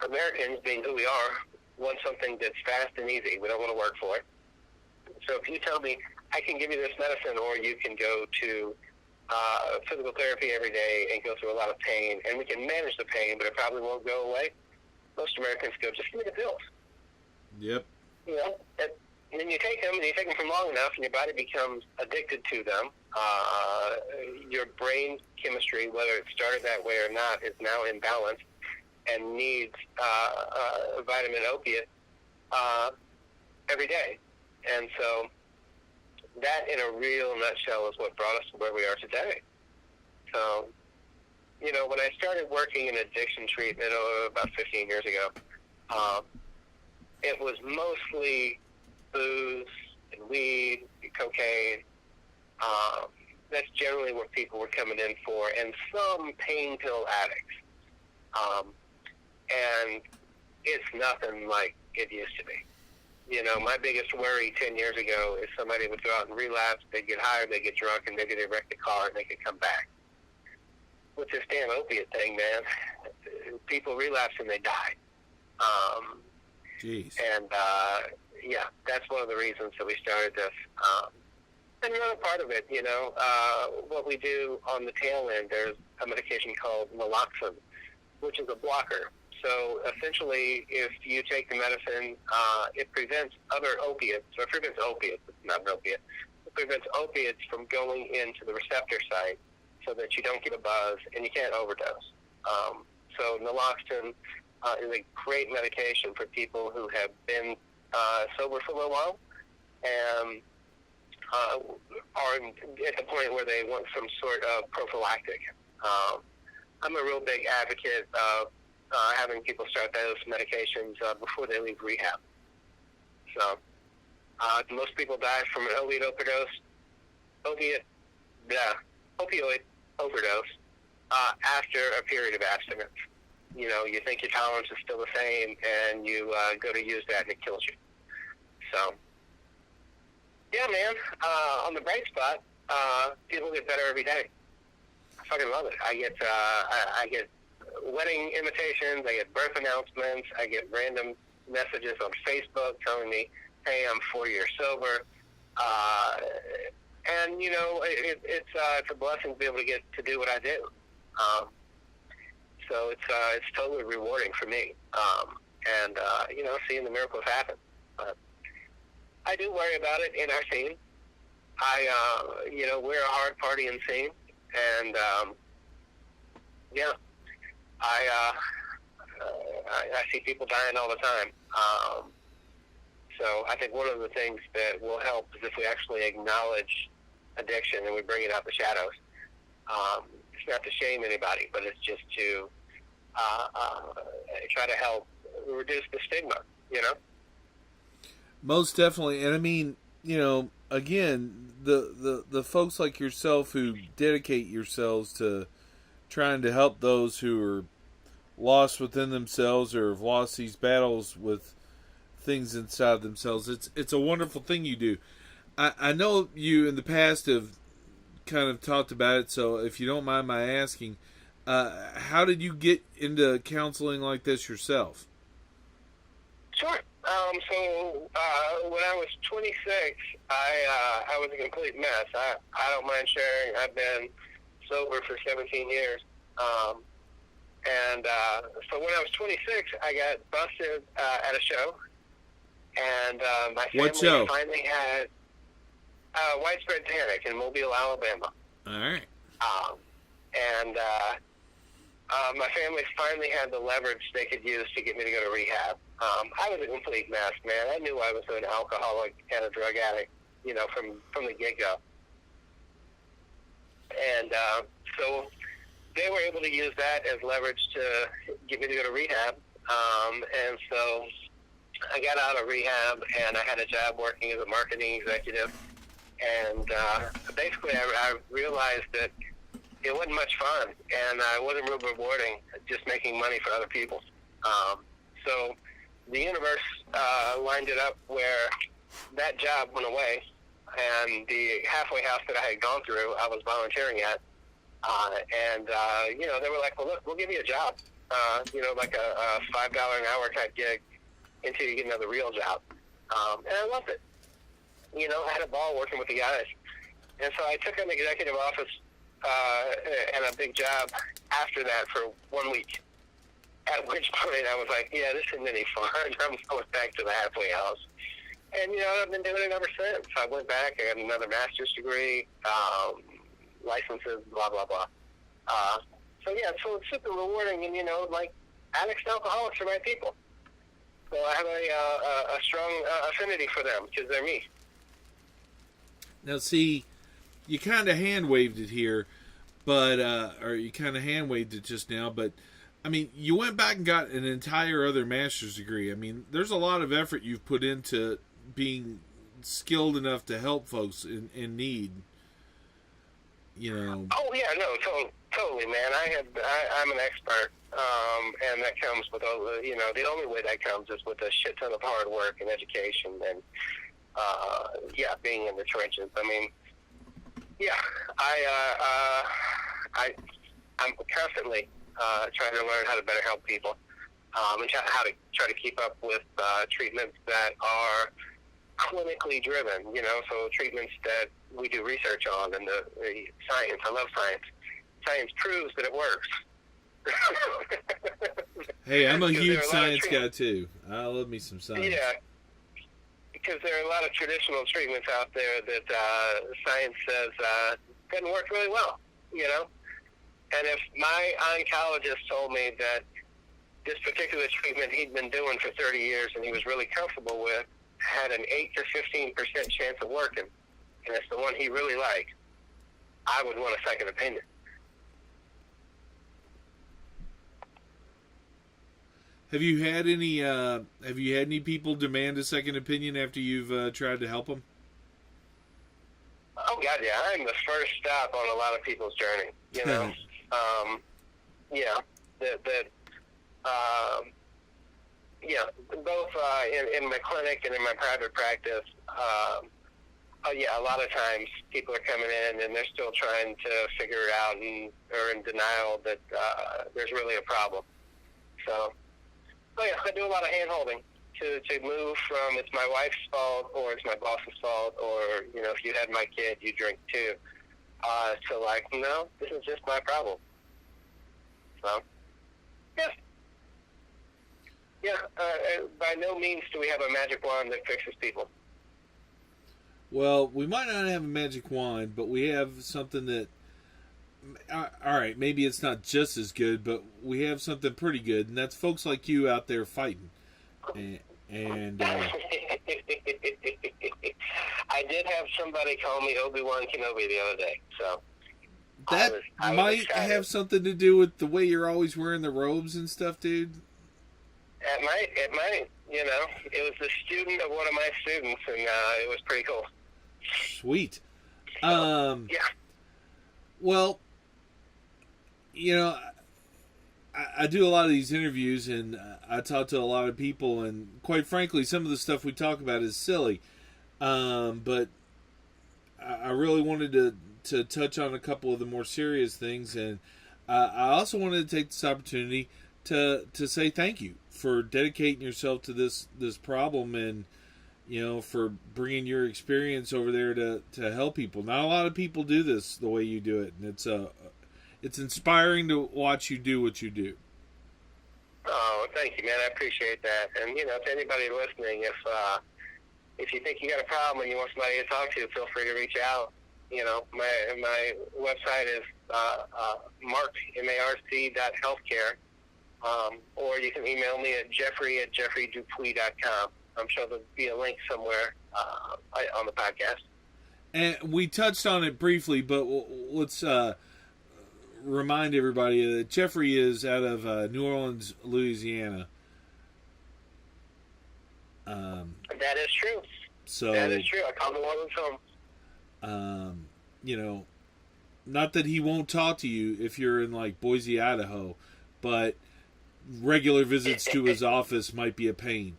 Americans, being who we are, want something that's fast and easy. We don't want to work for it. So if you tell me, I can give you this medicine, or you can go to physical therapy every day and go through a lot of pain, and we can manage the pain, but it probably won't go away. Most Americans go, just give me the pills. Yep. And you take them, and you take them for long enough, and your body becomes addicted to them, your brain chemistry, whether it started that way or not, is now imbalanced and needs vitamin opiate every day. And so that, in a real nutshell, is what brought us to where we are today. So, when I started working in addiction treatment about 15 years ago, it was mostly booze and weed and cocaine. That's generally what people were coming in for, and some pain pill addicts. And it's nothing like it used to be. My biggest worry 10 years ago is somebody would go out and relapse, they'd get high, they'd get drunk, and maybe they'd wreck the car, and they could come back. With this damn opiate thing, man, people relapse and they die. Jeez. And, that's one of the reasons that we started this. And another part of it, what we do on the tail end, there's a medication called naloxone, which is a blocker. So essentially, if you take the medicine, it prevents other opiates. So it prevents opiates. It's not an opiate. It prevents opiates from going into the receptor site so that you don't get a buzz and you can't overdose. So naloxone is a great medication for people who have been sober for a little while and are at the point where they want some sort of prophylactic. I'm a real big advocate of having people start those medications before they leave rehab. So most people die from an opioid overdose after a period of abstinence. You think your tolerance is still the same, and you go to use that, and it kills you. So, yeah, man, on the bright spot, people get better every day. I fucking love it. I get wedding invitations, I get birth announcements, I get random messages on Facebook telling me, hey, I'm 4 years sober. And, it's a blessing to be able to get to do what I do. So it's totally rewarding for me. And seeing the miracles happen. But I do worry about it in our scene. We're a hard partying scene. And, I see people dying all the time. So I think one of the things that will help is if we actually acknowledge addiction and we bring it out the shadows. It's not to shame anybody, but it's just to try to help reduce the stigma, Most definitely. And I mean, again, the folks like yourself who dedicate yourselves to trying to help those who are lost within themselves or have lost these battles with things inside themselves. It's a wonderful thing you do. I know you in the past have kind of talked about it, so if you don't mind my asking, how did you get into counseling like this yourself? Sure. So when I was 26, I was a complete mess. I don't mind sharing. I've been sober for 17 years. So when I was 26, I got busted at a show. And my family finally had Widespread Panic in Mobile, Alabama. All right. My family finally had the leverage they could use to get me to go to rehab. I was a complete mess, man. I knew I was an alcoholic and a drug addict, from the get-go. And so they were able to use that as leverage to get me to go to rehab. And so I got out of rehab, and I had a job working as a marketing executive. And basically, I realized that it wasn't much fun, and it wasn't real rewarding just making money for other people. So the universe lined it up where that job went away, and the halfway house that I had gone through, I was volunteering at. They were like, well, look, we'll give you a job, like a $5 an hour type gig until you get another real job. And I loved it. I had a ball working with the guys. And so I took an executive office and a big job after that for 1 week. At which point I was like, yeah, this isn't any fun. I'm going back to the halfway house. And, I've been doing it ever since. I went back, I got another master's degree, licenses, blah, blah, blah. So it's super rewarding, and, addicts and alcoholics are my people. So I have a strong affinity for them, because they're me. Now, see, you kind of hand-waved it here, but, or you kind of hand-waved it just now, but, I mean, you went back and got an entire other master's degree. I mean, there's a lot of effort you've put into being skilled enough to help folks in need. Oh yeah, no, totally, man. I'm an expert, and that comes with all the, the only way that comes is with a shit ton of hard work and education, and being in the trenches. I mean, I'm constantly trying to learn how to better help people, and how to try to keep up with treatments that are clinically driven, so treatments that we do research on, and the science. I love science. Science proves that it works. Hey, I'm a huge science guy too. I love me some science. Yeah, because there are a lot of traditional treatments out there that science says doesn't work really well, And if my oncologist told me that this particular treatment he'd been doing for 30 years and he was really comfortable with had an 8 to 15% chance of working, and it's the one he really liked, I would want a second opinion. Have you had any people demand a second opinion after you've tried to help them? Oh God, yeah, I'm the first stop on a lot of people's journey. Both in my clinic and in my private practice. A lot of times people are coming in and they're still trying to figure it out or in denial that there's really a problem. So, I do a lot of hand-holding to move from it's my wife's fault or it's my boss's fault or, if you had my kid, you drink too, to like, no, this is just my problem. So, by no means do we have a magic wand that fixes people. Well, we might not have a magic wand, but we have something that, all right, maybe it's not just as good, but we have something pretty good, and that's folks like you out there fighting. And I did have somebody call me Obi-Wan Kenobi the other day, so that I might have something to do with the way you're always wearing the robes and stuff, dude. It might. It was the student of one of my students, and it was pretty cool. Sweet. Yeah. Well, I do a lot of these interviews, and I talk to a lot of people, and quite frankly, some of the stuff we talk about is silly. But I really wanted to touch on a couple of the more serious things, and I also wanted to take this opportunity to say thank you for dedicating yourself to this problem, and for bringing your experience over there to help people. Not a lot of people do this the way you do it, and it's inspiring to watch you do what you do. Oh, thank you, man. I appreciate that. And to anybody listening, if you think you got a problem and you want somebody to talk to, feel free to reach out. My website is marc.healthcare. Or you can email me at jeffrey@jeffreydupuis.com. I'm sure there'll be a link somewhere on the podcast. And we touched on it briefly, but let's remind everybody that Jeffrey is out of New Orleans, Louisiana. That is true. So that is true. I call New Orleans home. Not that he won't talk to you if you're in like Boise, Idaho, but regular visits to his office might be a pain.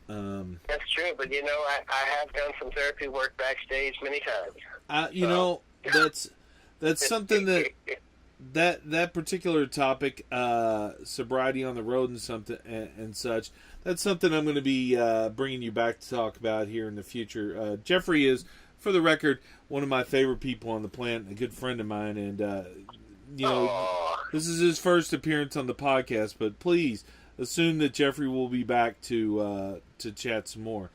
That's true, but I have done some therapy work backstage many times. That's something that particular topic, sobriety on the road and something and such. That's something I'm going to be bringing you back to talk about here in the future. Jeffrey is, for the record, one of my favorite people on the planet, a good friend of mine, and this is his first appearance on the podcast. But please assume that Jeffrey will be back to chat some more.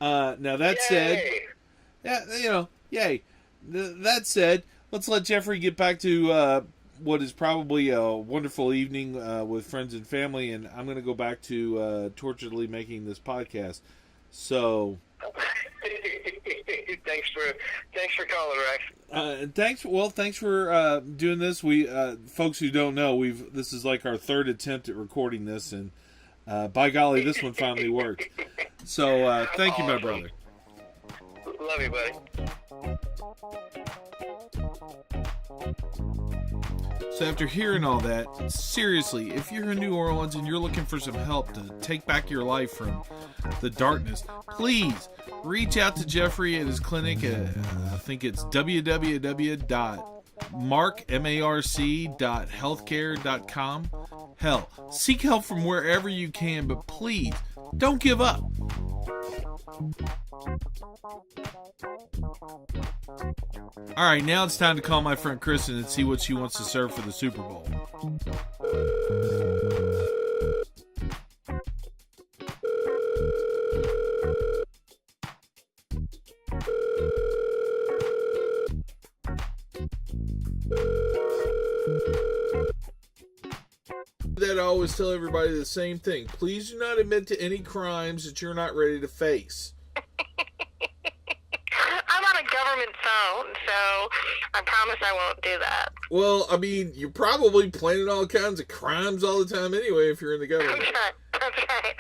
Now that said, yeah, yay. That said, let's let Jeffrey get back to what is probably a wonderful evening with friends and family, and I'm going to go back to torturedly making this podcast. So, thanks for calling, Rex. Thanks for doing this. We folks who don't know, this is like our third attempt at recording this, and by golly, this one finally worked. So, thank you, my brother. Love you, buddy. So after hearing all that, seriously, if you're in New Orleans and you're looking for some help to take back your life from the darkness, please reach out to Jeffrey at his clinic. I think it's www.marc.healthcare.com. Hell, seek help from wherever you can, but please, don't give up. Alright, now it's time to call my friend Kristin and see what she wants to serve for the Super Bowl. I always tell everybody the same thing. Please do not admit to any crimes that you're not ready to face. I'm on a government phone, so I promise I won't do that. Well, I mean, you're probably planning all kinds of crimes all the time anyway if you're in the government. That's right.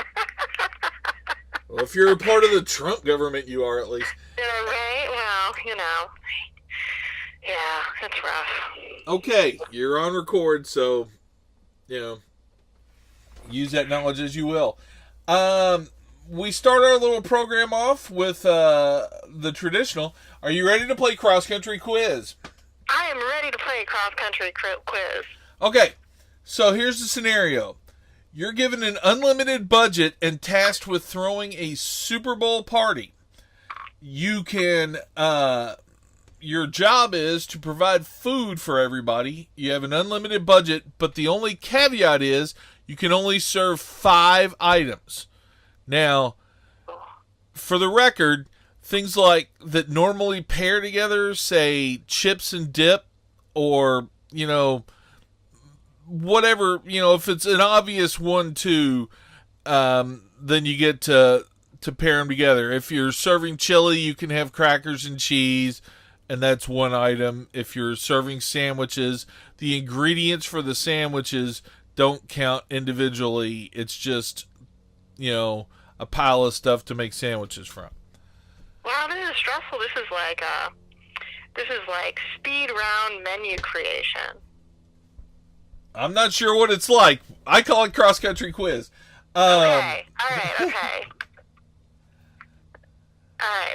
Well, if you're a part of the Trump government, you are at least. Yeah, right? Well, yeah, it's rough. Okay, you're on record, so, use that knowledge as you will. We start our little program off with the traditional. Are you ready to play cross-country quiz? I am ready to play a cross-country quiz. Okay, so here's the scenario. You're given an unlimited budget and tasked with throwing a Super Bowl party. You can, your job is to provide food for everybody. You have an unlimited budget, but the only caveat is you can only serve 5 items. Now, for the record, things like that normally pair together, say chips and dip, or, whatever, if it's an obvious 1-2, then you get to pair them together. If you're serving chili, you can have crackers and cheese, and that's one item. If you're serving sandwiches, the ingredients for the sandwiches don't count individually. It's just, a pile of stuff to make sandwiches from. Wow, this is stressful. This is like speed round menu creation. I'm not sure what it's like. I call it cross-country quiz. Okay. All right.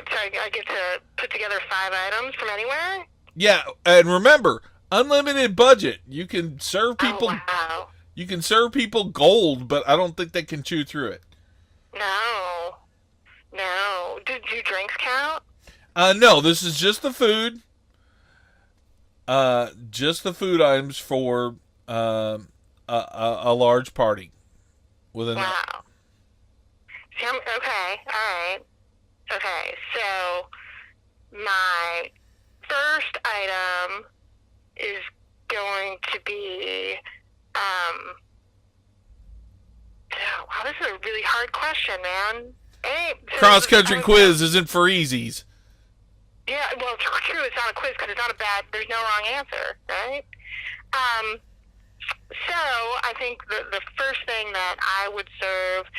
So I get to put together 5 items from anywhere? Yeah, and remember, unlimited budget. You can serve people. Oh, wow. You can serve people gold, but I don't think they can chew through it. No. Do drinks count? No, this is just the food. Just the food items for a large party. Wow. See, okay, all right. Okay, so my first item is going to be, wow, this is a really hard question, man. Cross-country quiz isn't for easies. Yeah, well, it's true, it's not a quiz because there's no wrong answer, right? So I think the first thing that I would serve,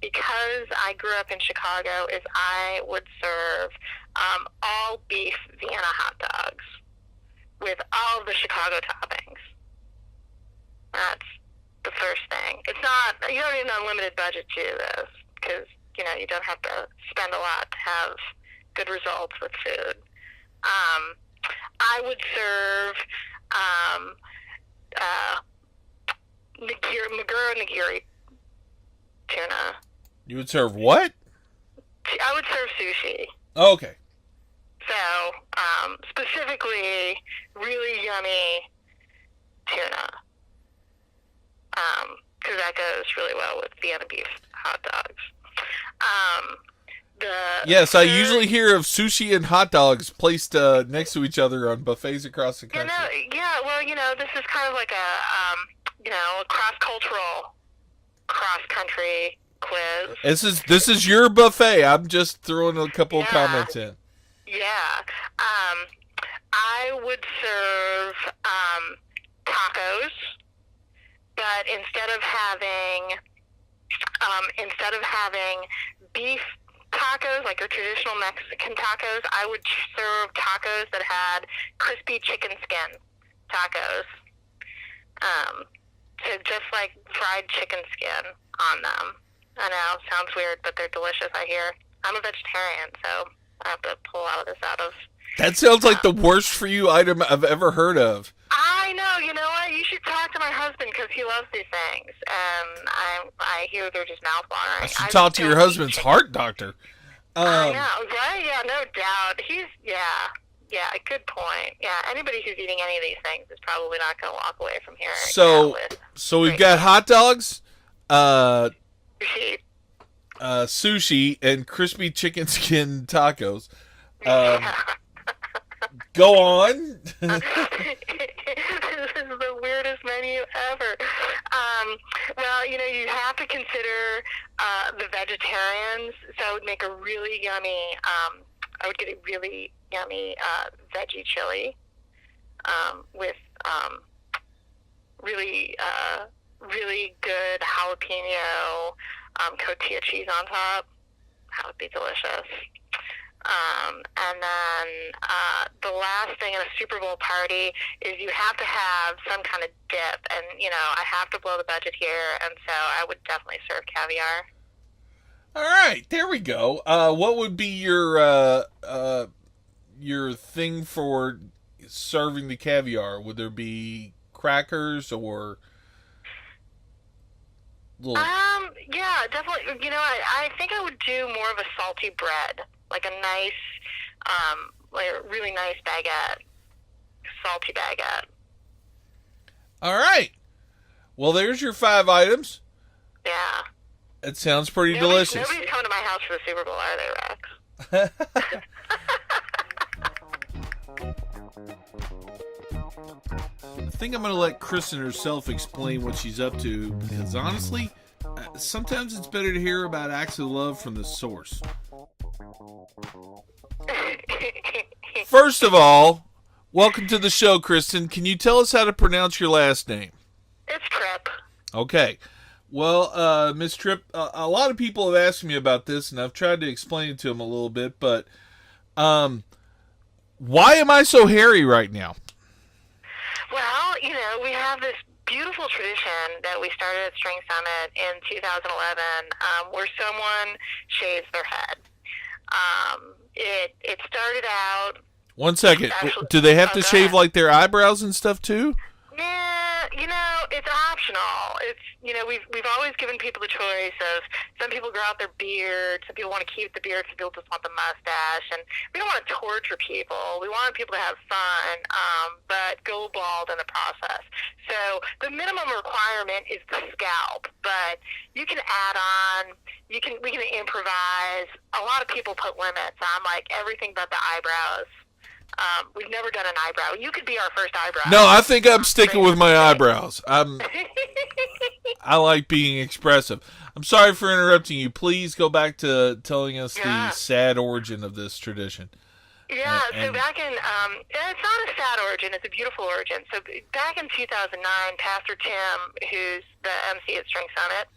because I grew up in Chicago, is I would serve all beef Vienna hot dogs with all of the Chicago toppings. That's the first thing. It's not, you don't need an unlimited budget to do this because, you don't have to spend a lot to have good results with food. I would serve Maguro nigiri tuna. You would serve what? I would serve sushi. Oh, okay. So, specifically, really yummy tuna. Because that goes really well with Vienna beef hot dogs. Yes, I usually hear of sushi and hot dogs placed next to each other on buffets across the country. This is kind of like a cross-cultural, cross-country quiz. This is your buffet. I'm just throwing a couple of comments in. Yeah. I would serve tacos, but instead of having beef tacos, like your traditional Mexican tacos, I would serve tacos that had crispy chicken skin tacos. So just like fried chicken skin on them. I know, sounds weird, but they're delicious, I hear. I'm a vegetarian, so I have to pull out of... That sounds like the worst for you item I've ever heard of. I know. You know what? You should talk to my husband because he loves these things, and I hear they're just mouth-watering. I should talk to your husband's heart doctor. I know, right? Yeah, no doubt. Good point. Yeah, anybody who's eating any of these things is probably not going to walk away from here. So we've got hot dogs, sushi, and crispy chicken skin tacos. Go on. This is the weirdest menu ever. You have to consider the vegetarians. So I would make a really yummy. I would get a really yummy veggie chili with really good jalapeno cotija cheese on top. That would be delicious. And then the last thing in a Super Bowl party is you have to have some kind of dip. And, I have to blow the budget here, and so I would definitely serve caviar. All right, there we go. What would be your thing for serving the caviar? Would there be crackers or... Yeah, definitely. I think I would do more of a salty bread. Like a nice, a really nice baguette, salty baguette. All right. Well, there's your 5 items. Yeah. It sounds pretty delicious. Nobody's coming to my house for the Super Bowl, are they, Rex? I think I'm going to let Cristin herself explain what she's up to, because honestly, sometimes it's better to hear about acts of love from the source. First of all, welcome to the show, Cristin. Can you tell us how to pronounce your last name? It's Trippe. Okay. Well, Miss Trippe, a lot of people have asked me about this, and I've tried to explain it to them a little bit, but why am I so hairy right now? Well, we have this beautiful tradition that we started at String Summit in 2011 where someone shaves their head. It started out... One second. Do they have to shave like their eyebrows and stuff too? Yeah, it's optional. It's we've always given people the choice of some people grow out their beard, some people want to keep the beard, some people just want the mustache, and we don't want to torture people. We want people to have fun, but go bald in the process. So the minimum requirement is the scalp, but you can add on. We can improvise. A lot of people put limits on like everything but the eyebrows. We've never done an eyebrow. You could be our first eyebrow. No, I think I'm sticking with my eyebrows. I like being expressive. I'm sorry for interrupting you. Please go back to telling us the sad origin of this tradition. Yeah, so back in, it's not a sad origin, it's a beautiful origin. So back in 2009, Pastor Tim, who's the MC at String Summit,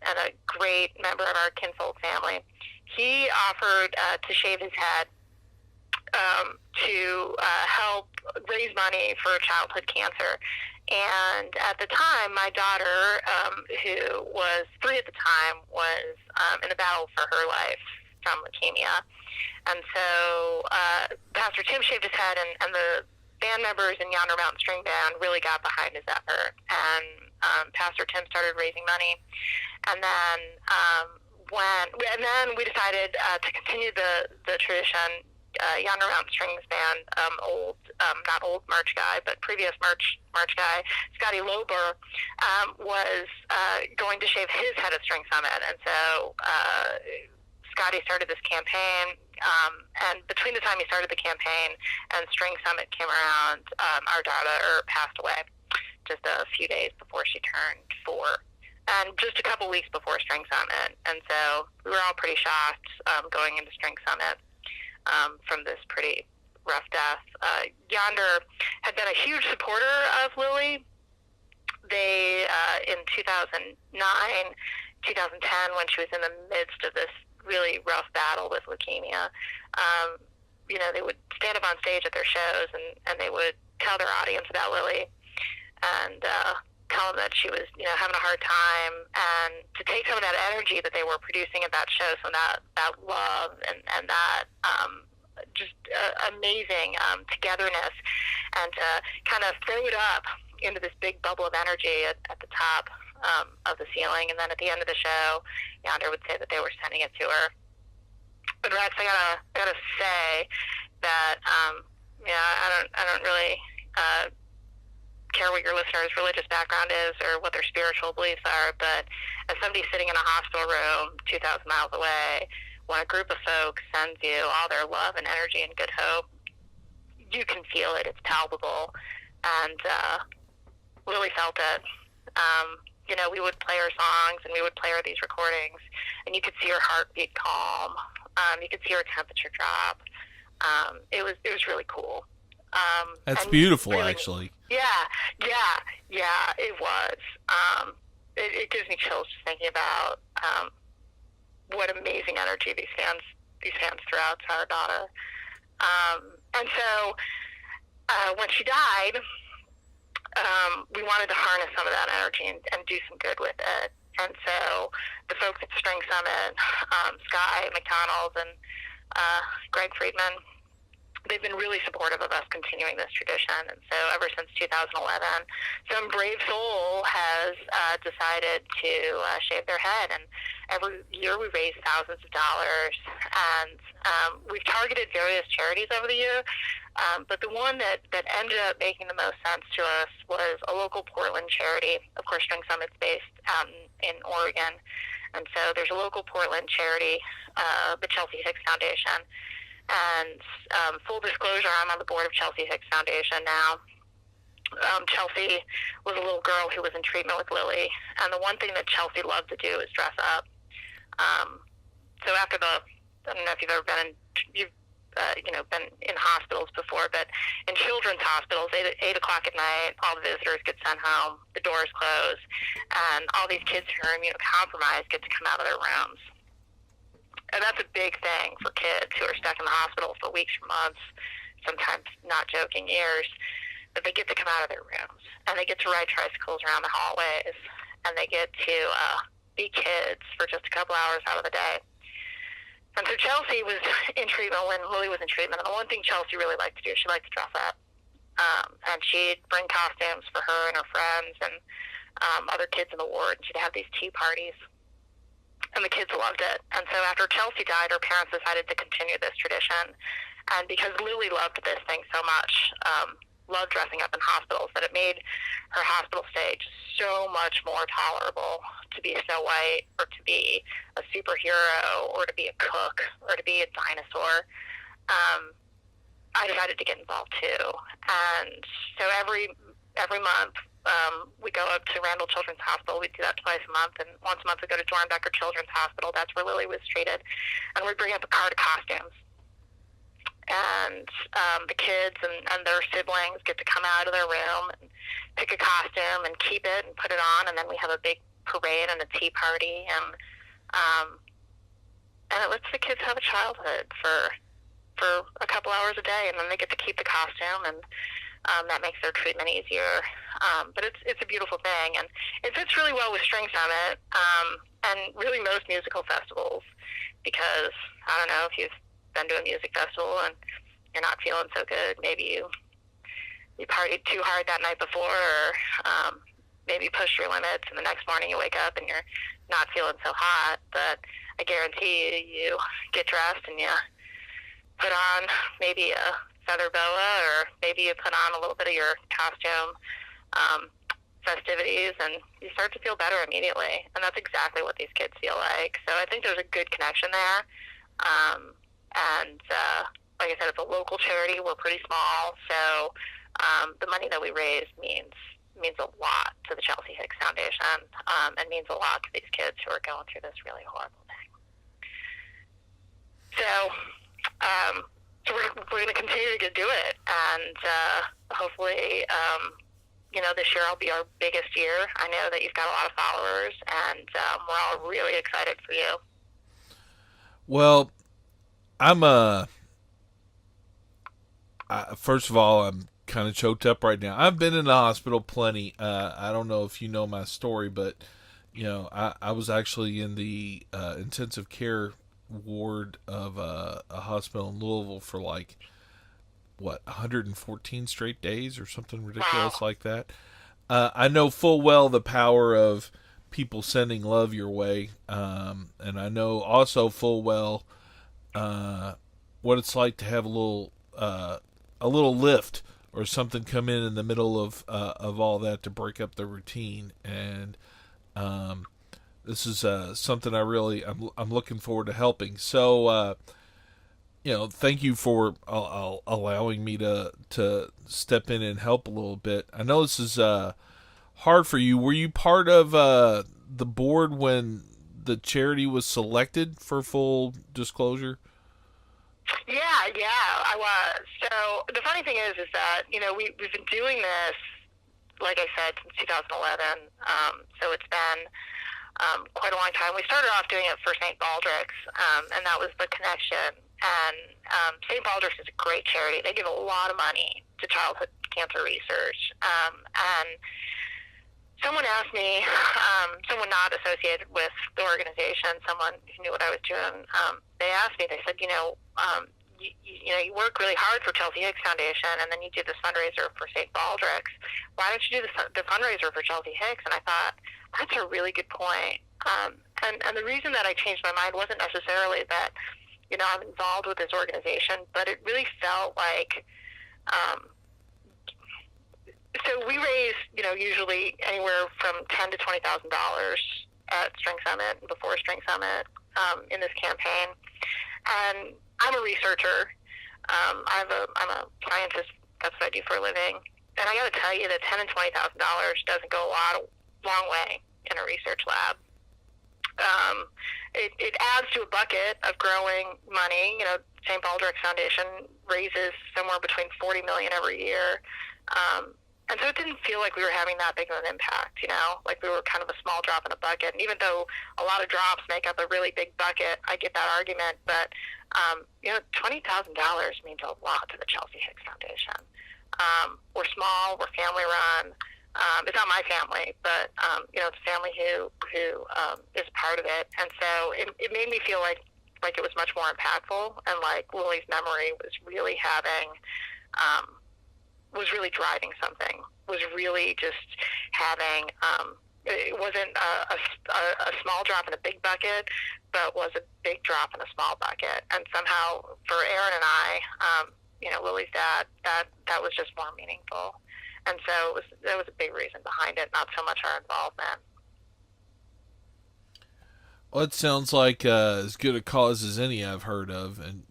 and a great member of our kinfolk family, he offered to shave his head to help raise money for childhood cancer. And at the time, my daughter, who was 3 at the time, was in a battle for her life from leukemia. And so Pastor Tim shaved his head, and the band members in Yonder Mountain String Band really got behind his effort. And Pastor Tim started raising money. And then we decided to continue the tradition. Yonder Mountain Strings Band, not old March guy, but previous March guy, Scotty Lober, was going to shave his head at String Summit, and so Scotty started this campaign, and between the time he started the campaign and String Summit came around, our daughter passed away just a few days before she turned 4, and just a couple weeks before String Summit. And so we were all pretty shocked going into String Summit from this pretty rough death. Yonder had been a huge supporter of Lily. They, in 2009, 2010, when she was in the midst of this really rough battle with leukemia, they would stand up on stage at their shows and they would tell their audience about Lily and tell them that she was, having a hard time, and to take some of that energy that they were producing at that show, so that love and that just amazing togetherness, and to kind of throw it up into this big bubble of energy at the top of the ceiling. And then at the end of the show, Yonder would say that they were sending it to her. But Rex, I gotta say that I don't really care what your listeners' religious background is or what their spiritual beliefs are, but as somebody sitting in a hospital room 2,000 miles away, when a group of folks sends you all their love and energy and good hope, you can feel it. It's palpable. And Lily felt it. We would play her songs and we would play her these recordings, and you could see her heartbeat calm. You could see her temperature drop. It was really cool. That's beautiful, really, actually. Yeah, it was. It gives me chills just thinking about what amazing energy these fans threw out to our daughter. And so when she died, we wanted to harness some of that energy and do some good with it. And so the folks at String Summit, Sky McDonald and Greg Friedman, they've been really supportive of us continuing this tradition. And so ever since 2011, some brave soul has decided to shave their head. And every year we raise thousands of dollars. And we've targeted various charities over the year. But the one that ended up making the most sense to us was a local Portland charity. Of course, String Summit's based out in Oregon. And so there's a local Portland charity, the Chelsea Hicks Foundation. And full disclosure, I'm on the board of Chelsea Hicks Foundation now. Chelsea was a little girl who was in treatment with Lily. And the one thing that Chelsea loved to do is dress up. So after I don't know if you've ever been been in hospitals before, but in children's hospitals, 8 o'clock at night, all the visitors get sent home, the doors close, and all these kids who are immunocompromised get to come out of their rooms. And that's a big thing for kids who are stuck in the hospital for weeks or months, sometimes, not joking, years, that they get to come out of their rooms, and they get to ride tricycles around the hallways, and they get to be kids for just a couple hours out of the day. And so Chelsea was in treatment when Lily was in treatment, and the one thing Chelsea really liked to do, she liked to dress up. And she'd bring costumes for her and her friends and other kids in the ward, and she'd have these tea parties. And the kids loved it. And so after Chelsea died, her parents decided to continue this tradition. And because Lily loved this thing so much, loved dressing up in hospitals, that it made her hospital stay so much more tolerable to be Snow White or to be a superhero or to be a cook or to be a dinosaur. I decided to get involved too. And so every month, we go up to Randall Children's Hospital. We do that twice a month, and once a month we go to Dornbecker Children's Hospital. That's where Lily was treated. And we bring up a cart of costumes. And the kids and their siblings get to come out of their room and pick a costume and keep it and put it on, and then we have a big parade and a tea party, and it lets the kids have a childhood for a couple hours a day, and then they get to keep the costume, and that makes their treatment easier. But it's a beautiful thing, and it fits really well with String Summit, and really most musical festivals, because I don't know if you've been to a music festival and you're not feeling so good. Maybe you partied too hard that night before, or maybe you pushed your limits, and the next morning you wake up and you're not feeling so hot. But I guarantee you get dressed and you put on maybe a feather boa, or maybe you put on a little bit of your costume, festivities, and you start to feel better immediately. And that's exactly what these kids feel like. So I think there's a good connection there. Like I said, it's a local charity. We're pretty small, so the money that we raise means a lot to the Chelsea Hicks Foundation, and means a lot to these kids who are going through this really horrible thing. So, we're going to continue to do it, and hopefully, this year will be our biggest year. I know that you've got a lot of followers, and we're all really excited for you. Well, first of all, I'm kind of choked up right now. I've been in the hospital plenty. I don't know if you know my story, but I was actually in the intensive care ward of a hospital in Louisville for 114 straight days or something ridiculous like that. I know full well the power of people sending love your way, and I know also full well what it's like to have a little lift or something come in the middle of all that to break up the routine. And this is something I'm looking forward to helping. So thank you for allowing me to step in and help a little bit. I know this is hard for you. Were you part of the board when the charity was selected, for full disclosure? Yeah, I was. So the funny thing is that, we've been doing this, like I said, since 2011. So it's been quite a long time. We started off doing it for St. Baldrick's, and that was the connection. And St. Baldrick's is a great charity. They give a lot of money to childhood cancer research. And someone asked me, someone not associated with the organization, someone who knew what I was doing, they asked me, they said, you work really hard for Chelsea Hicks Foundation, and then you do this fundraiser for St. Baldrick's. Why don't you do the fundraiser for Chelsea Hicks? And I thought, that's a really good point. And the reason that I changed my mind wasn't necessarily that, I'm involved with this organization, but it really felt like, so we raise, usually anywhere from $10,000 to $20,000 at String Summit and before String Summit in this campaign. And I'm a researcher. I'm a scientist. That's what I do for a living. And I got to tell you that $10,000 and $20,000 doesn't go a long way in a research lab. It adds to a bucket of growing money. St. Baldrick's Foundation raises somewhere between $40 million every year. And so it didn't feel like we were having that big of an impact, like we were kind of a small drop in a bucket. And even though a lot of drops make up a really big bucket, I get that argument. But, $20,000 means a lot to the Chelsea Hicks Foundation. We're small, we're family run. It's not my family, but, it's a family who is part of it. And so it made me feel like it was much more impactful, and like Lily's memory was really was really driving something, was really just having, it wasn't a small drop in a big bucket, but was a big drop in a small bucket. And somehow for Aaron and I, Lily's dad, that was just more meaningful. And so that was a big reason behind it, not so much our involvement. Well, it sounds like as good a cause as any I've heard of. And,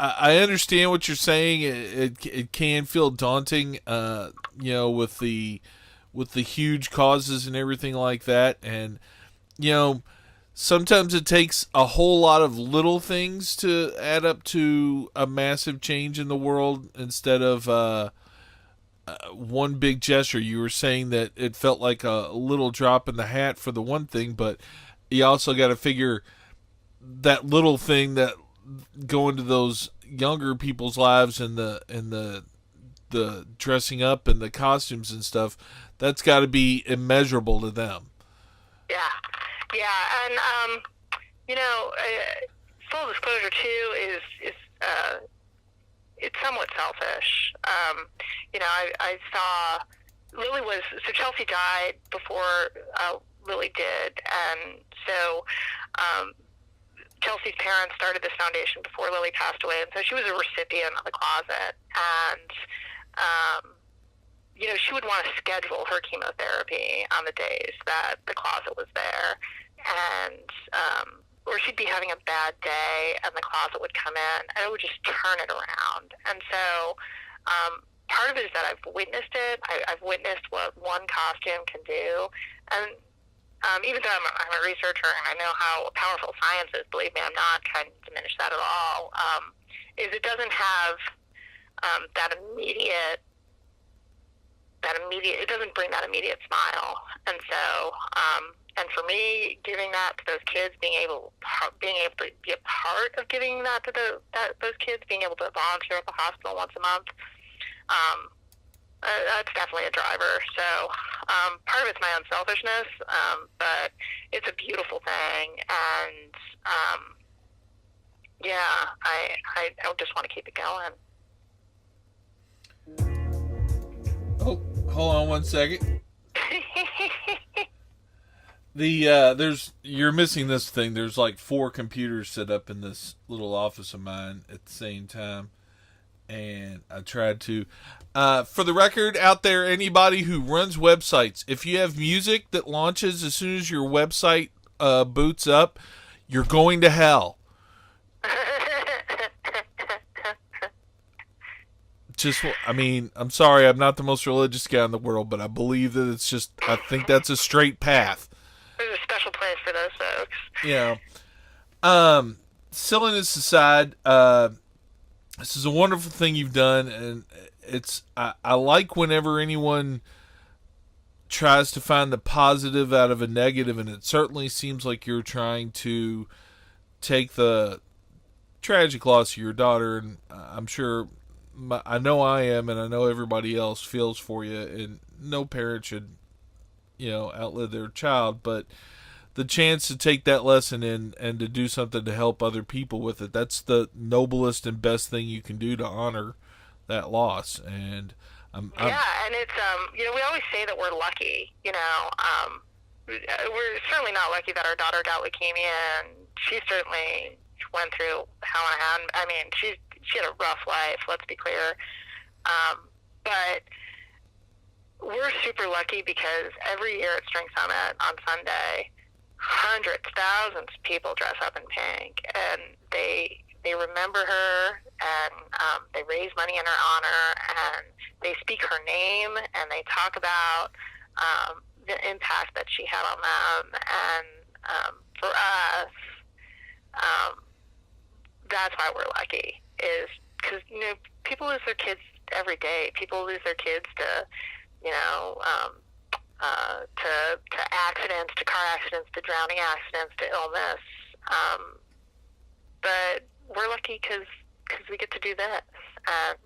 I understand what you're saying. It can feel daunting, with the huge causes and everything like that. And, sometimes it takes a whole lot of little things to add up to a massive change in the world instead of one big gesture. You were saying that it felt like a little drop in the hat for the one thing, but you also got to figure that little thing that go into those younger people's lives and the dressing up and the costumes and stuff, that's got to be immeasurable to them. Yeah, and full disclosure too is it's somewhat selfish. I saw Lily so Chelsea died before Lily did, and so Chelsea's parents started this foundation before Lily passed away, and so she was a recipient of the closet. And she would want to schedule her chemotherapy on the days that the closet was there. And, or she'd be having a bad day and the closet would come in and it would just turn it around. And so, part of it is that I've witnessed it. I've witnessed what one costume can do. And, even though I'm a researcher and I know how powerful science is, believe me, I'm not trying to diminish that at all, is it doesn't have, that immediate, it doesn't bring that immediate smile. And so, and for me, giving that to those kids, being able to be a part of giving that to those kids, being able to volunteer at the hospital once a month, that's definitely a driver. So, part of it's my own selfishness, but it's a beautiful thing. And, yeah, I just want to keep it going. Oh, hold on one second. You're missing this thing. There's like 4 computers set up in this little office of mine at the same time. And I tried to, for the record out there, anybody who runs websites, if you have music that launches as soon as your website boots up, you're going to hell. I'm sorry, I'm not the most religious guy in the world, but I believe that I think that's a straight path. There's a special place for those folks. Yeah. Silliness aside, this is a wonderful thing you've done, and I like whenever anyone tries to find the positive out of a negative, and it certainly seems like you're trying to take the tragic loss of your daughter, and I'm sure I know I am, and I know everybody else feels for you, and no parent should, outlive their child, but the chance to take that lesson and to do something to help other people with it, that's the noblest and best thing you can do to honor that loss. And and it's, we always say that we're lucky, we're certainly not lucky that our daughter got leukemia, and she certainly went through hell and high. I mean, she had a rough life, let's be clear. But we're super lucky because every year at String Summit on Sunday, hundreds, thousands of people dress up in pink, and they remember her, and they raise money in her honor, and they speak her name, and they talk about the impact that she had on them. And for us, that's why we're lucky, is because people lose their kids every day. People lose their kids to to accidents, to car accidents, to drowning accidents, to illness. But we're lucky because we get to do this, and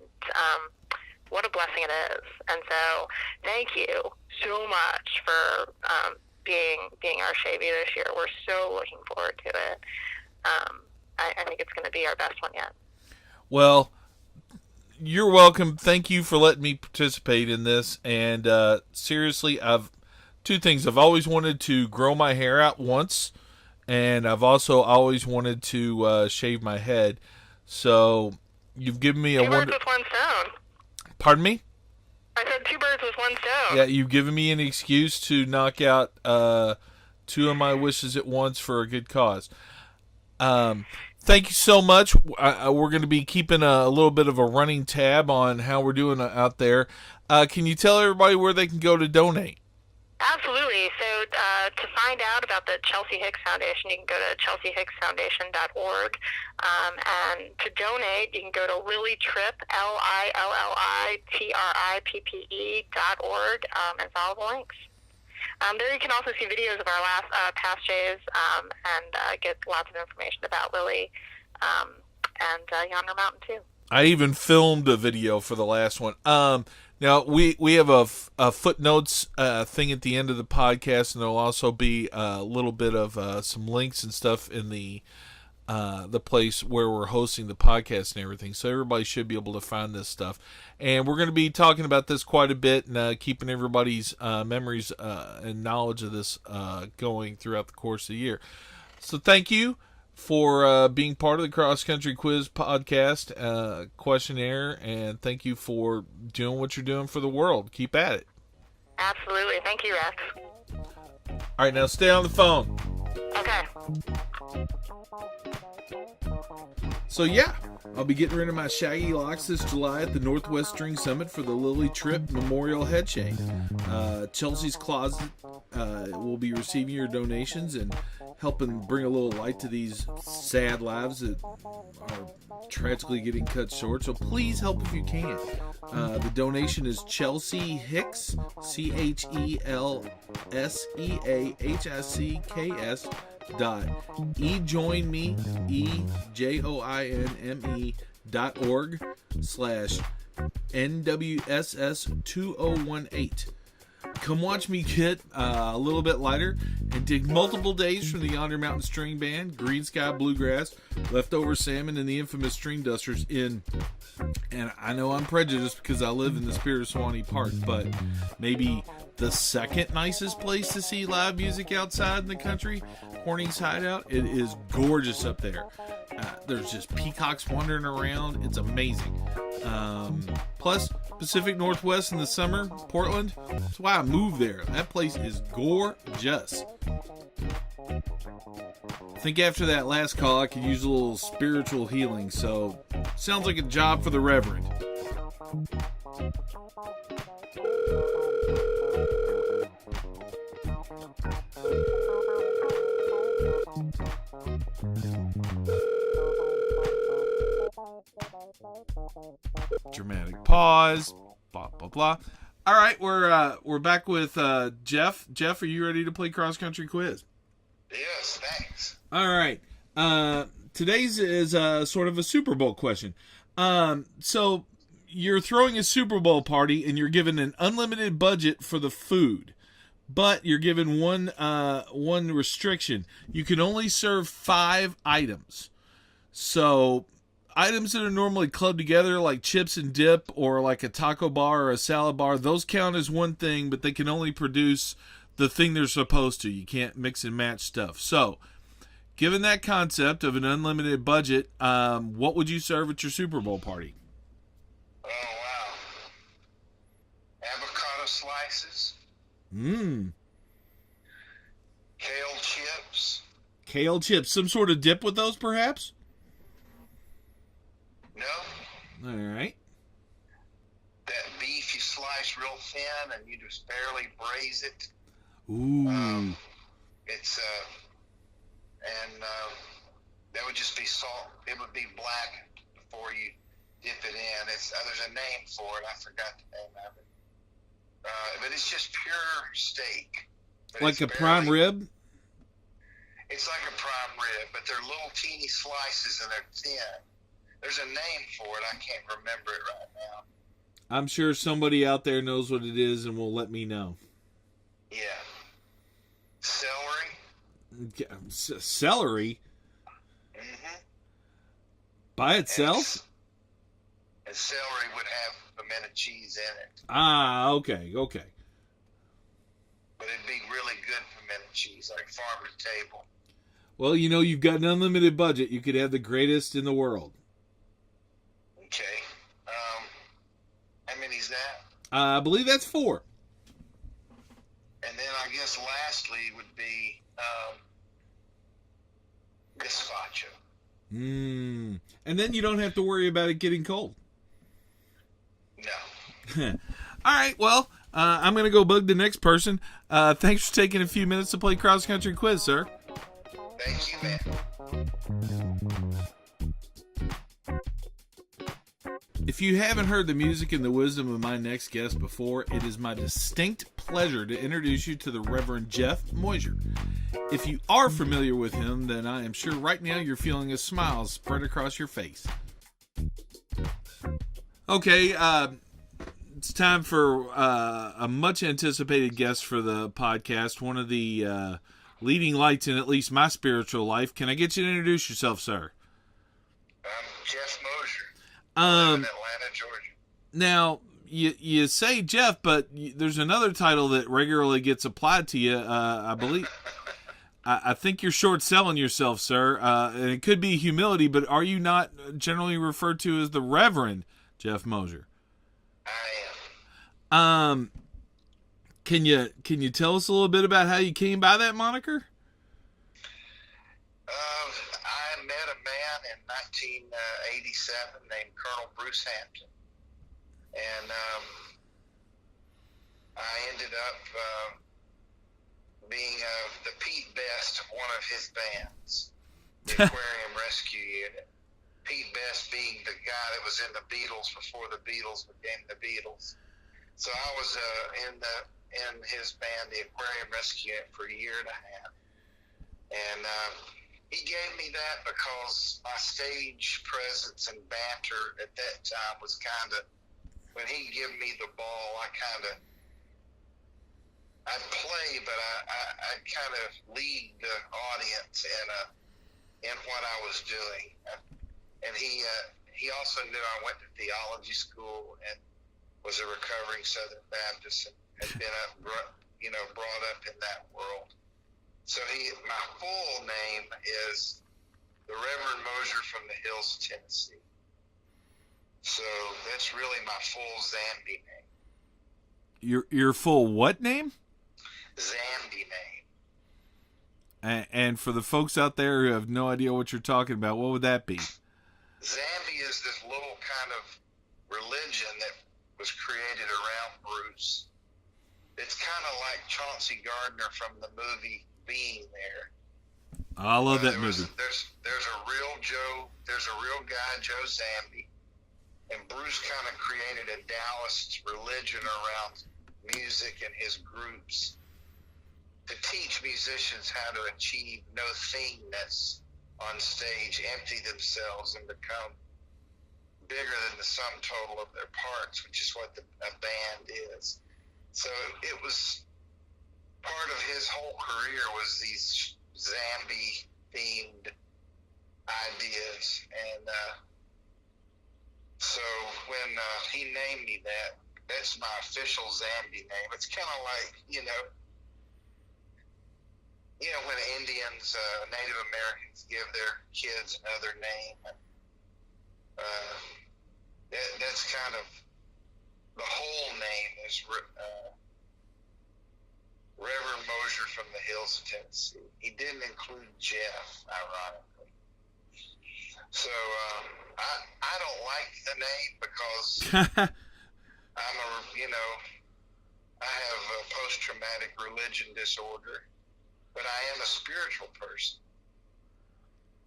what a blessing it is. And so, thank you so much for being our Shavy this year. We're so looking forward to it. I think it's going to be our best one yet. Well, you're welcome. Thank you for letting me participate in this. And seriously, I've 2 things. I've always wanted to grow my hair out once, and I've also always wanted to shave my head. So you've given me 2 birds with one stone. Pardon me? I said 2 birds with one stone. Yeah, you've given me an excuse to knock out 2 of my wishes at once for a good cause. Thank you so much. We're going to be keeping a little bit of a running tab on how we're doing out there. Can you tell everybody where they can go to donate? Absolutely. So to find out about the Chelsea Hicks Foundation, you can go to chelseahicksfoundation.org. And to donate, you can go to LillyTrippe, LILLITRIPPE.org, and follow the links. There you can also see videos of our past shaves and get lots of information about Lily and Yonder Mountain, too. I even filmed a video for the last one. Now, we have a footnotes thing at the end of the podcast, and there'll also be a little bit of some links and stuff in the place where we're hosting the podcast and everything. So everybody should be able to find this stuff. And we're going to be talking about this quite a bit and keeping everybody's memories and knowledge of this going throughout the course of the year. So thank you for being part of the Cross Country Quiz podcast questionnaire, and thank you for doing what you're doing for the world. Keep at it. Absolutely. Thank you, Rex. All right, now stay on the phone. Okay. So yeah, I'll be getting rid of my shaggy locks this July at the Northwest String Summit for the Lily Trippe Memorial Head Shave. Chelsea's Closet will be receiving your donations and helping bring a little light to these sad lives that are tragically getting cut short. So please help if you can. The donation is Chelsea Hicks, CHELSEAHICKS ejoinme.org/NWSS2018. Come watch me get a little bit lighter and dig multiple days from the Yonder Mountain String Band, Green Sky Bluegrass, Leftover Salmon, and the infamous String Dusters in, and I know I'm prejudiced because I live in the spirit of Swanee Park, but maybe the second nicest place to see live music outside in the country, Horning's Hideout. It is gorgeous up there. There's just peacocks wandering around. It's amazing. Plus, Pacific Northwest in the summer, Portland. That's why I moved there. That place is gorgeous. I think after that last call, I could use a little spiritual healing. So, sounds like a job for the Reverend. Dramatic pause. Blah blah blah. All right, we're back with Jeff. Jeff, are you ready to play cross country quiz? Yes, thanks. All right. Today's is sort of a Super Bowl question. So you're throwing a Super Bowl party and you're given an unlimited budget for the food, but you're given one restriction. You can only serve 5 items. So items that are normally clubbed together, like chips and dip or like a taco bar or a salad bar, those count as one thing, but they can only produce the thing they're supposed to. You can't mix and match stuff. So, given that concept of an unlimited budget, what would you serve at your Super Bowl party? Oh, wow. Avocado slices. Kale chips. Kale chips. Some sort of dip with those, perhaps? No. All right. That beef you slice real thin and you just barely braise it. Ooh. It's that would just be salt. It would be black before you dip it in. There's a name for it. I forgot the name of it. But it's just pure steak. But like a prime rib? It's like a prime rib, but they're little teeny slices and they're thin. There's a name for it. I can't remember it right now. I'm sure somebody out there knows what it is and will let me know. Yeah. Celery. Celery? Mm-hmm. By itself? And celery would have pimento cheese in it. Ah, okay. But it'd be really good pimento cheese, like farm to table. Well, you know, you've got an unlimited budget. You could have the greatest in the world. Okay. How many's that? I believe that's 4. And then I guess lastly would be gazpacho. And then you don't have to worry about it getting cold. No. All right, well, I'm going to go bug the next person. Thanks for taking a few minutes to play cross country quiz, sir. Thank you, man. If you haven't heard the music and the wisdom of my next guest before, it is my distinct pleasure to introduce you to the Reverend Jeff Mosier. If you are familiar with him, then I am sure right now you're feeling a smile spread across your face. Okay, it's time for a much anticipated guest for the podcast, one of the leading lights in at least my spiritual life. Can I get you to introduce yourself, sir? I'm Jeff Mosier. In Atlanta, Georgia. Now, you say Jeff, but there's another title that regularly gets applied to you, I believe. I think you're short selling yourself, sir. And it could be humility, but are you not generally referred to as the Reverend Jeff Mosier? I am. Can you tell us a little bit about how you came by that moniker? I met a man in 1987 named Colonel Bruce Hampton, and I ended up being the Pete Best of one of his bands, the Aquarium Rescue Unit. Pete Best being the guy that was in the Beatles before the Beatles became the Beatles. So I was in his band, the Aquarium Rescue Unit, for a year and a half. And he gave me that because my stage presence and banter at that time was kind of, when he'd give me the ball, I'd play, but I'd kind of lead the audience in what I was doing. And he also knew I went to theology school and was a recovering Southern Baptist and had been brought up in that world. So my full name is the Reverend Mosier from the Hills of Tennessee. So that's really my full Zambi name. Your full what name? Zambi name. And for the folks out there who have no idea what you're talking about, what would that be? Zambi is this little kind of religion that was created around Bruce. It's kind of like Chauncey Gardner from the movie Being There. I love that movie. There's a real guy, Joe Zambi, and Bruce kind of created a Taoist religion around music and his groups to teach musicians how to achieve no thingness on stage, empty themselves, and become bigger than the sum total of their parts, which is what a band is. So it was part of his whole career was these Zambi-themed ideas. And so when he named me that, that's my official Zambi name. It's kind of like, when Indians, Native Americans give their kids another name. That's kind of the whole name is Reverend Mosier from the Hills of Tennessee. He didn't include Jeff, ironically. So I don't like the name because I have a post-traumatic religion disorder, but I am a spiritual person.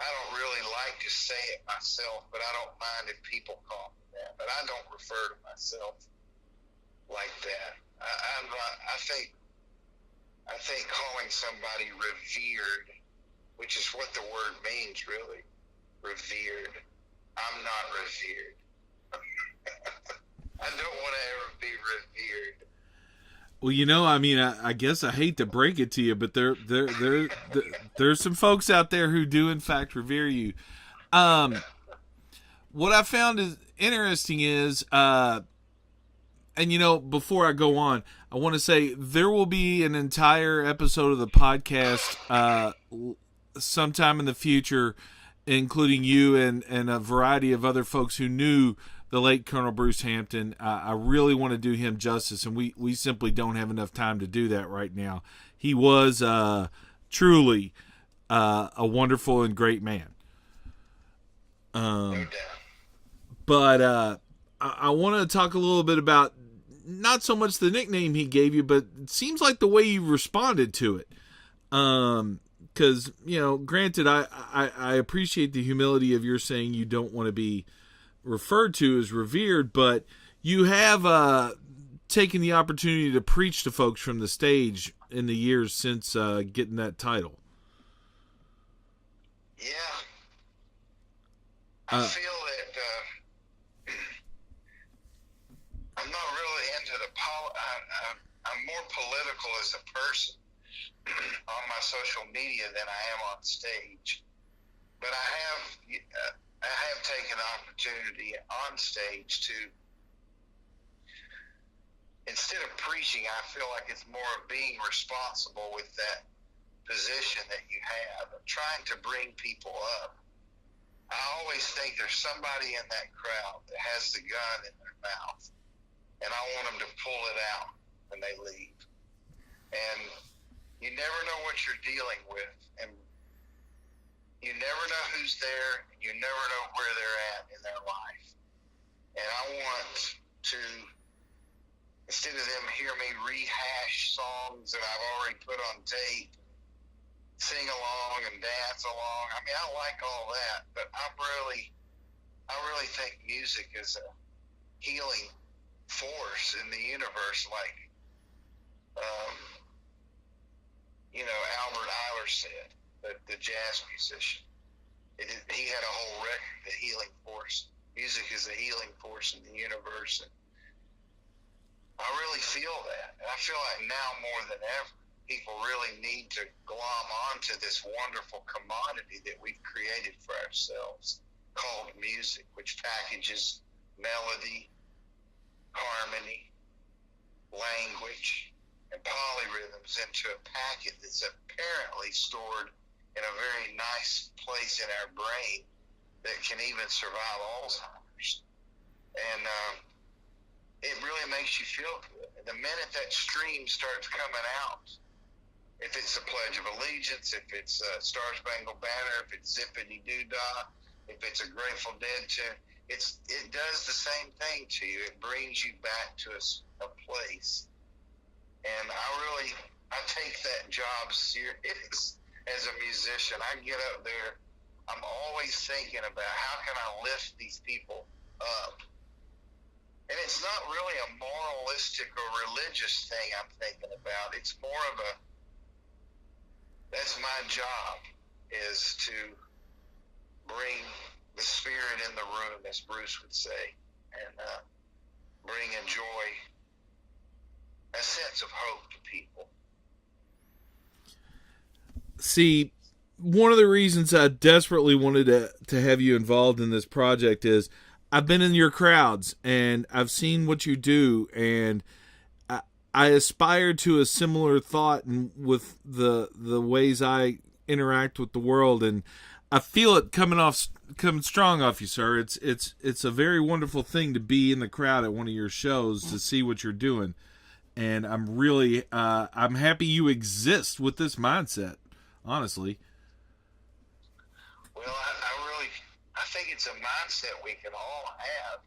I don't really like to say it myself, but I don't mind if people call me that. But I don't refer to myself like that. I think calling somebody revered, which is what the word means, really, revered. I'm not revered. I don't want to ever be revered. Well, I guess I hate to break it to you, but there's some folks out there who do in fact revere you. What I found is interesting is, before I go on, I want to say there will be an entire episode of the podcast sometime in the future, including you and a variety of other folks who knew the late Colonel Bruce Hampton. I really want to do him justice, and we simply don't have enough time to do that right now. He was truly a wonderful and great man. But I want to talk a little bit about not so much the nickname he gave you, but it seems like the way you responded to it. Because, granted, I appreciate the humility of your saying you don't want to be referred to as revered, but you have taken the opportunity to preach to folks from the stage in the years since getting that title. Yeah. I feel that I'm not really into I'm more political as a person on my social media than I am on stage. But I have taken the opportunity on stage to, instead of preaching, I feel like it's more of being responsible with that position that you have of trying to bring people up, I always think there's somebody in that crowd that has the gun in their mouth, and I want them to pull it out when they leave. And you never know what you're dealing with, and you never know who's there, and you never know where they're at in their life. And I want to, instead of them hear me rehash songs that I've already put on tape, sing along and dance along. I mean, I like all that, but I really think music is a healing force in the universe, like, Albert Eiler said, the jazz musician. He had a whole record, The Healing Force. Music is a healing force in the universe. And I really feel that. And I feel like now more than ever, people really need to glom onto this wonderful commodity that we've created for ourselves called music, which packages melody, harmony, language, and polyrhythms into a packet that's apparently stored in a very nice place in our brain that can even survive Alzheimer's. And it really makes you feel good. And the minute that stream starts coming out, if it's the Pledge of Allegiance, if it's Star Spangled Banner, if it's Zippity Doo Dah, if it's a Grateful Dead tune, it does the same thing to you. It brings you back to a place. And I take that job serious as a musician. I get up there, I'm always thinking about how can I lift these people up. And it's not really a moralistic or religious thing I'm thinking about. It's more of that's my job, is to bring the spirit in the room, as Bruce would say, and bring a joy, a sense of hope to people. See, one of the reasons I desperately wanted to have you involved in this project is I've been in your crowds and I've seen what you do, and I aspire to a similar thought with the ways I interact with the world, and I feel it coming strong off you, sir. It's a very wonderful thing to be in the crowd at one of your shows to see what you're doing, and I'm really I'm happy you exist with this mindset, honestly. Well, I think it's a mindset we can all have.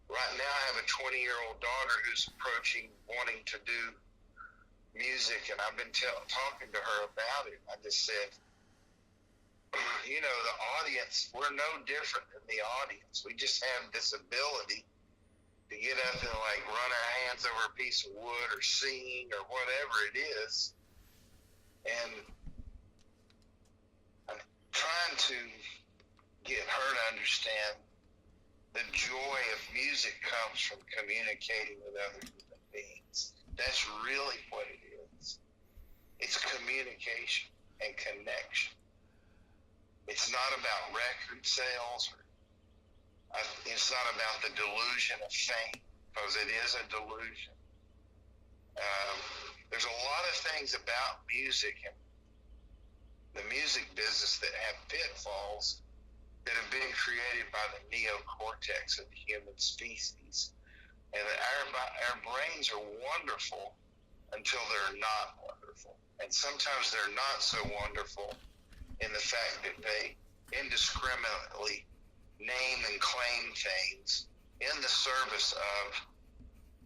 Right now, I have a 20-year-old daughter who's approaching wanting to do music, and I've been talking to her about it. I just said, the audience, we're no different than the audience. We just have this ability to get up and run our hands over a piece of wood or sing or whatever it is. And I'm trying to get her to understand the joy of music comes from communicating with other human beings. That's really what it is. It's communication and connection. It's not about record sales. It's not about the delusion of fame, because it is a delusion. There's a lot of things about music and the music business that have pitfalls that have been created by the neocortex of the human species. And our brains are wonderful until they're not wonderful. And sometimes they're not so wonderful in the fact that they indiscriminately name and claim things in the service of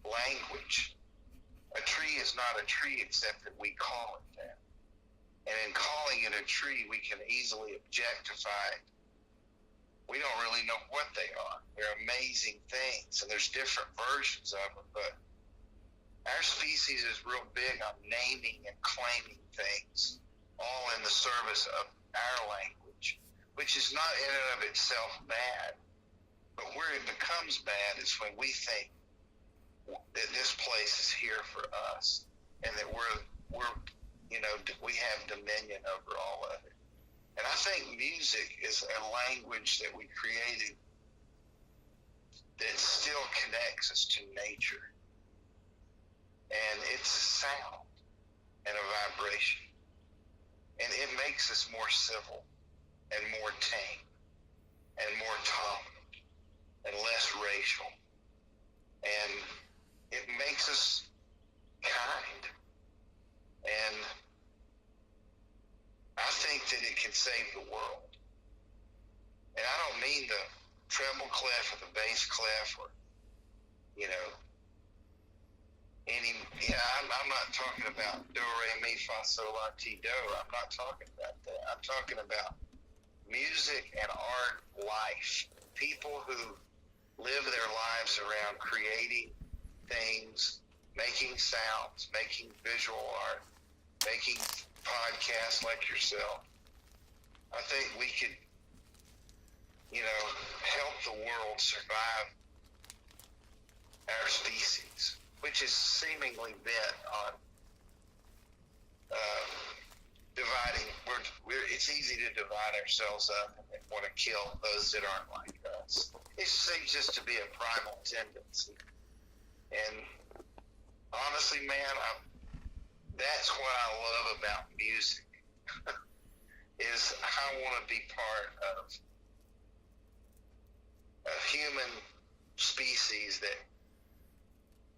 language. A tree is not a tree except that we call it that. And in calling it a tree, we can easily objectify it. We don't really know what they are. They're amazing things, and there's different versions of them, but our species is real big on naming and claiming things, all in the service of our language, which is not in and of itself bad. But where it becomes bad is when we think that this place is here for us, and that we have dominion over all of it. And I think music is a language that we created that still connects us to nature. And it's a sound and a vibration. and it makes us more civil and more tame and more tolerant and less racial, and it makes us kind, and I think that it can save the world. And I don't mean the treble clef or the bass clef or, you know, I'm not talking about do, re, mi, fa, sol, la, ti, do. I'm not talking about that. I'm talking about music and art life. People who live their lives around creating things, making sounds, making visual art, making podcasts like yourself. I think we could, you know, help the world survive our species, which is seemingly bent on dividing. It's easy to divide ourselves up and want to kill those that aren't like us. It seems just to be a primal tendency. And honestly, man, that's what I love about music, is I want to be part of a human species that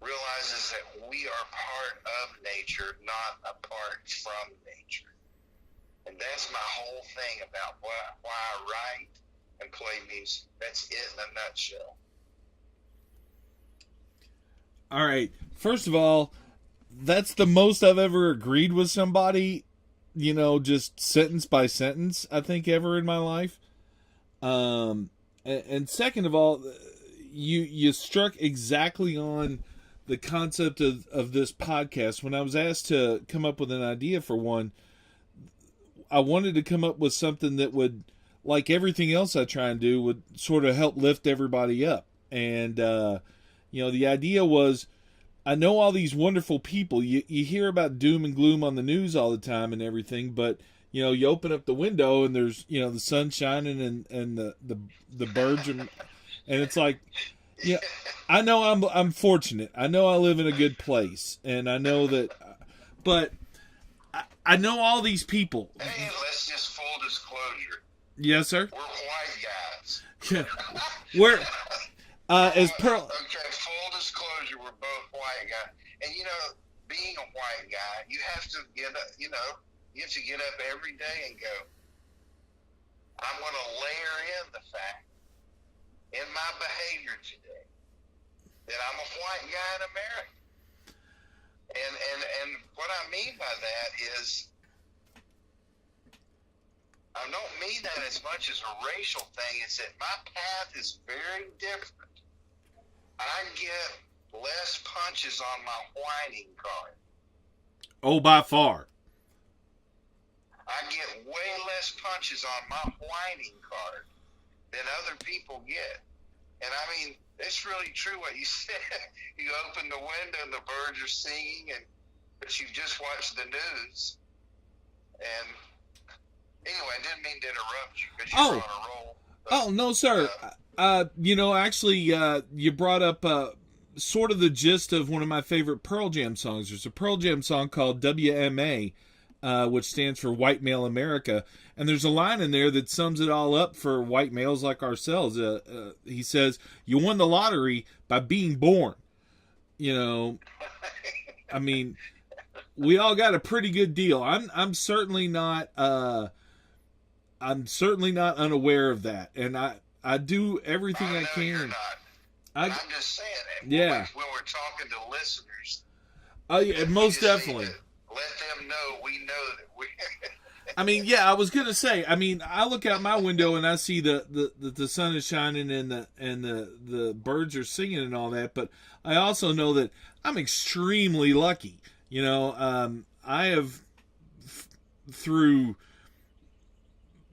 realizes that we are part of nature, not apart from nature. And that's my whole thing about why I write and play music. That's it in a nutshell. All right. First of all, that's the most I've ever agreed with somebody, you know, just sentence by sentence, I think, ever in my life. And second of all, you struck exactly on the concept of this podcast. When I was asked to come up with an idea for one, I wanted to come up with something that would, like everything else I try and do, would sort of help lift everybody up. And, you know, the idea was, I know all these wonderful people. You hear about doom and gloom on the news all the time and everything, but, you know, you open up the window and there's, you know, the sun shining and the birds and it's like, yeah, I know I'm fortunate. I know I live in a good place, and I know that, but I know all these people. Hey, let's just full disclosure. Yes, sir. We're white guys. Yeah. We're as Pearl. Okay, full disclosure, we're both white guys, and you know, being a white guy, you have to get up. You know, you have to get up every day and go, I'm going to layer in the fact in my behavior today that I'm a white guy in America. And what I mean by that is, I don't mean that as much as a racial thing. It's that my path is very different. I get less punches on my whining card. Oh, by far. I get way less punches on my whining card than other people get. And I mean, it's really true what you said. You open the window and the birds are singing, but you've just watched the news. And anyway, I didn't mean to interrupt you because you're on a roll. Oh, no, sir. You know, actually, you brought up sort of the gist of one of my favorite Pearl Jam songs. There's a Pearl Jam song called WMA, which stands for White Male America. And there's a line in there that sums it all up for white males like ourselves. He says, you won the lottery by being born. You know, I mean, we all got a pretty good deal. I'm certainly not unaware of that. And I do everything I can. You're not. I'm just saying it. Yeah. When we're talking to listeners. Oh, yeah, most definitely. Let them know we know that we. I mean, yeah, I was gonna say. I mean, I look out my window and I see the sun is shining and the birds are singing and all that. But I also know that I'm extremely lucky. You know, I have through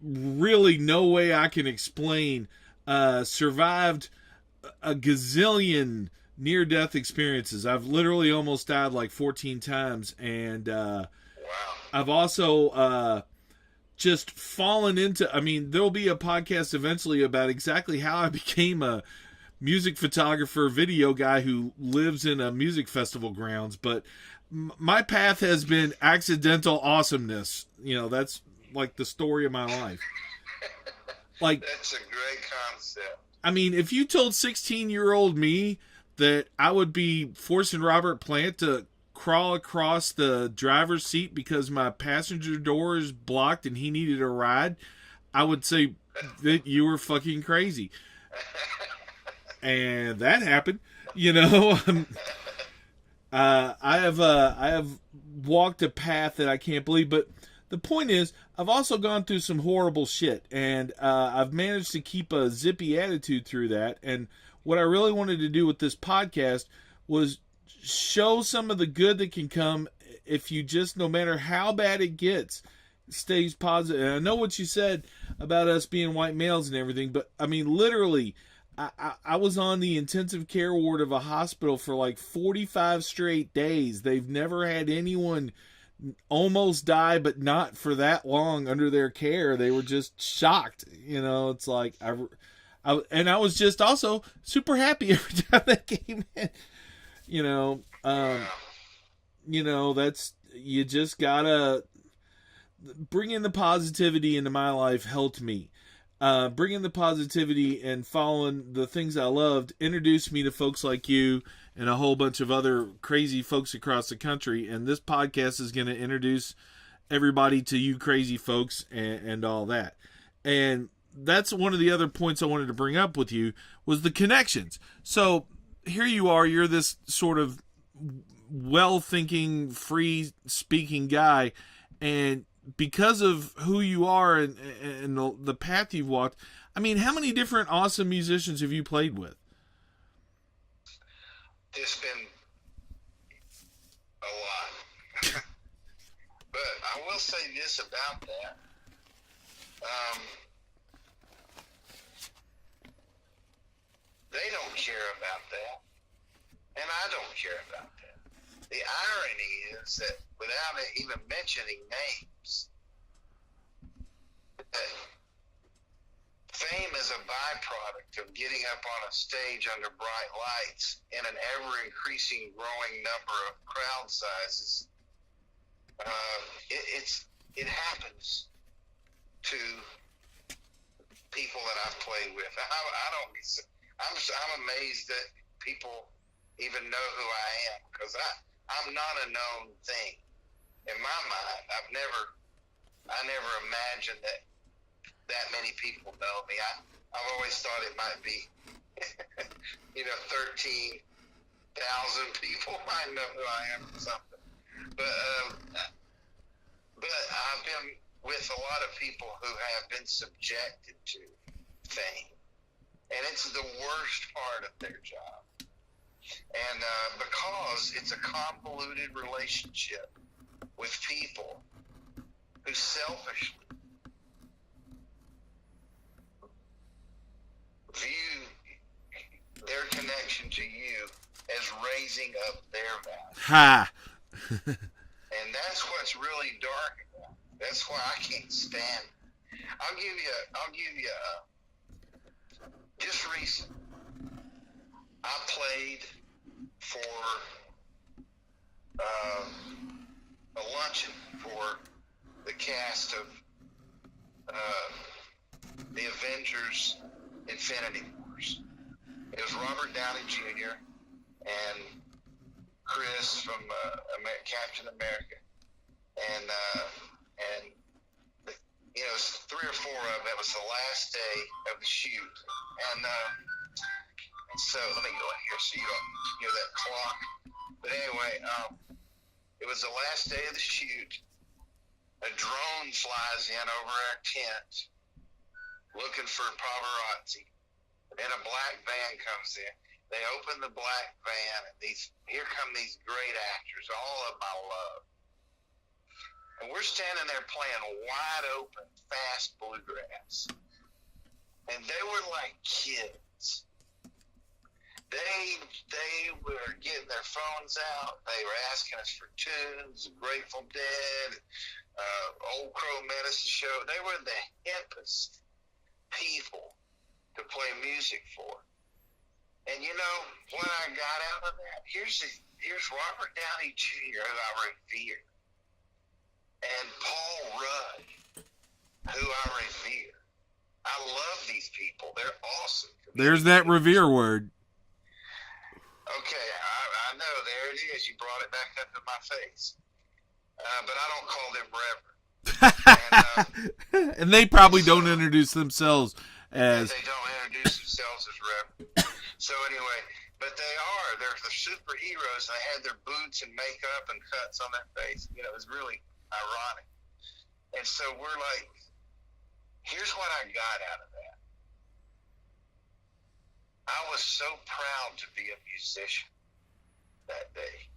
really no way I can explain survived a gazillion near-death experiences. I've literally almost died like 14 times, and wow. I've also just fallen into, I mean, there'll be a podcast eventually about exactly how I became a music photographer, video guy who lives in a music festival grounds, but my path has been accidental awesomeness. You know, that's like the story of my life. Like, that's a great concept. I mean, if you told 16-year-old me that I would be forcing Robert Plant to crawl across the driver's seat because my passenger door is blocked and he needed a ride, I would say that you were fucking crazy. And that happened, you know. I have walked a path that I can't believe, but the point is, I've also gone through some horrible shit, and I've managed to keep a zippy attitude through that. And what I really wanted to do with this podcast was show some of the good that can come if you just, no matter how bad it gets, stays positive. And I know what you said about us being white males and everything, but I mean, literally, I was on the intensive care ward of a hospital for like 45 straight days. They've never had anyone almost die, but not for that long under their care. They were just shocked. You know, it's like, I was just also super happy every time they came in. You know, that's, you just gotta, bringing the positivity into my life helped me. Bringing the positivity and following the things I loved introduced me to folks like you and a whole bunch of other crazy folks across the country. And this podcast is going to introduce everybody to you crazy folks and all that. And that's one of the other points I wanted to bring up with you was the connections. So here you are, you're this sort of well-thinking, free-speaking guy, and because of who you are and the path you've walked, I mean, how many different awesome musicians have you played with? It's been a lot. But I will say this about that. They don't care about that. And I don't care about that. The irony is that without even mentioning names, fame is a byproduct of getting up on a stage under bright lights in an ever-increasing growing number of crowd sizes. It happens to people that I've played with. I'm amazed that people even know who I am, because I'm not a known thing in my mind. I never imagined that many people know me. I've always thought it might be 13,000 people might know who I am or something. But I've been with a lot of people who have been subjected to fame, and it's the worst part of their job. And because it's a convoluted relationship with people who selfishly view their connection to you as raising up their value. Ha! And that's what's really dark about it. That's why I can't stand it. I'll give you just recent. I played for a luncheon for the cast of the Avengers Infinity Wars. It was Robert Downey Jr. and Chris from Captain America, and it was 3 or 4 of them. It was the last day of the shoot, and so let me go in here so you don't hear that clock. But anyway, it was the last day of the shoot. A drone flies in over our tent looking for paparazzi. And a black van comes in. They open the black van, and here come these great actors, all of my love. And we're standing there playing wide open, fast bluegrass. And they were like kids. They were getting their phones out. They were asking us for tunes, Grateful Dead, Old Crow Medicine Show. They were the hippest people to play music for. And you know what I got out of that? Here's here's Robert Downey Jr., who I revere, and Paul Rudd, who I revere. I love these people. They're awesome. There's that revere word. Okay, I know. There it is. You brought it back up in my face. But I don't call them Reverend. And they probably don't introduce themselves as... They don't introduce themselves as Reverend. So anyway, but they're superheroes, and they had their boots and makeup and cuts on their face. You know, it was really ironic. And so we're like, here's what I got out of that. I was so proud to be a musician that day.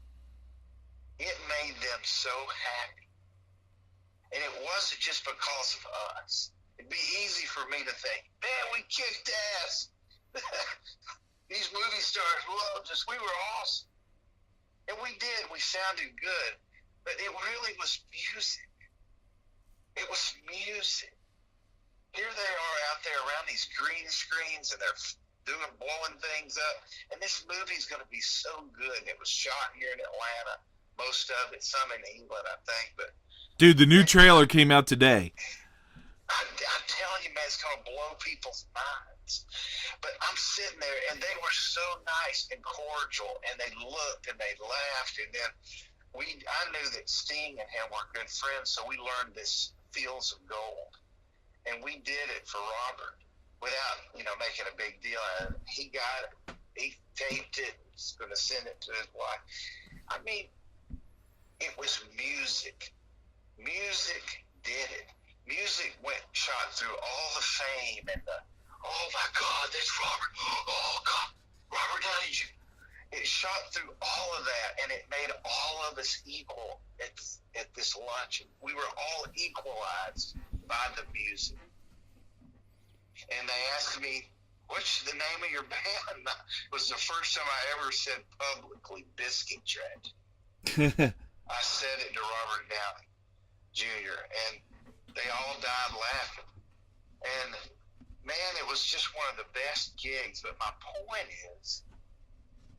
It made them so happy. And it wasn't just because of us. It'd be easy for me to think, man, we kicked ass. These movie stars loved us. We were awesome. And we did. We sounded good. But it really was music. It was music. Here they are out there around these green screens, and they're blowing things up. And this movie's going to be so good. It was shot here in Atlanta. Most of it, some in England, I think. But dude, the new trailer came out today. I'm telling you, man, it's going to blow people's minds. But I'm sitting there, and they were so nice and cordial, and they looked and they laughed. And then I knew that Sting and him were good friends, so we learned this Fields of Gold. And we did it for Robert without, making a big deal out of it. He got it. He taped it. He's going to send it to his wife. I mean, it was music. Music did it. Music shot through all the fame and oh my God, that's Robert. Oh God, Robert Downey Jr. It shot through all of that, and it made all of us equal at this lunch. We were all equalized by the music. And they asked me, what's the name of your band? It was the first time I ever said publicly Biscuit Tragedy. I said it to Robert Downey Jr., and they all died laughing. And, man, it was just one of the best gigs. But my point is,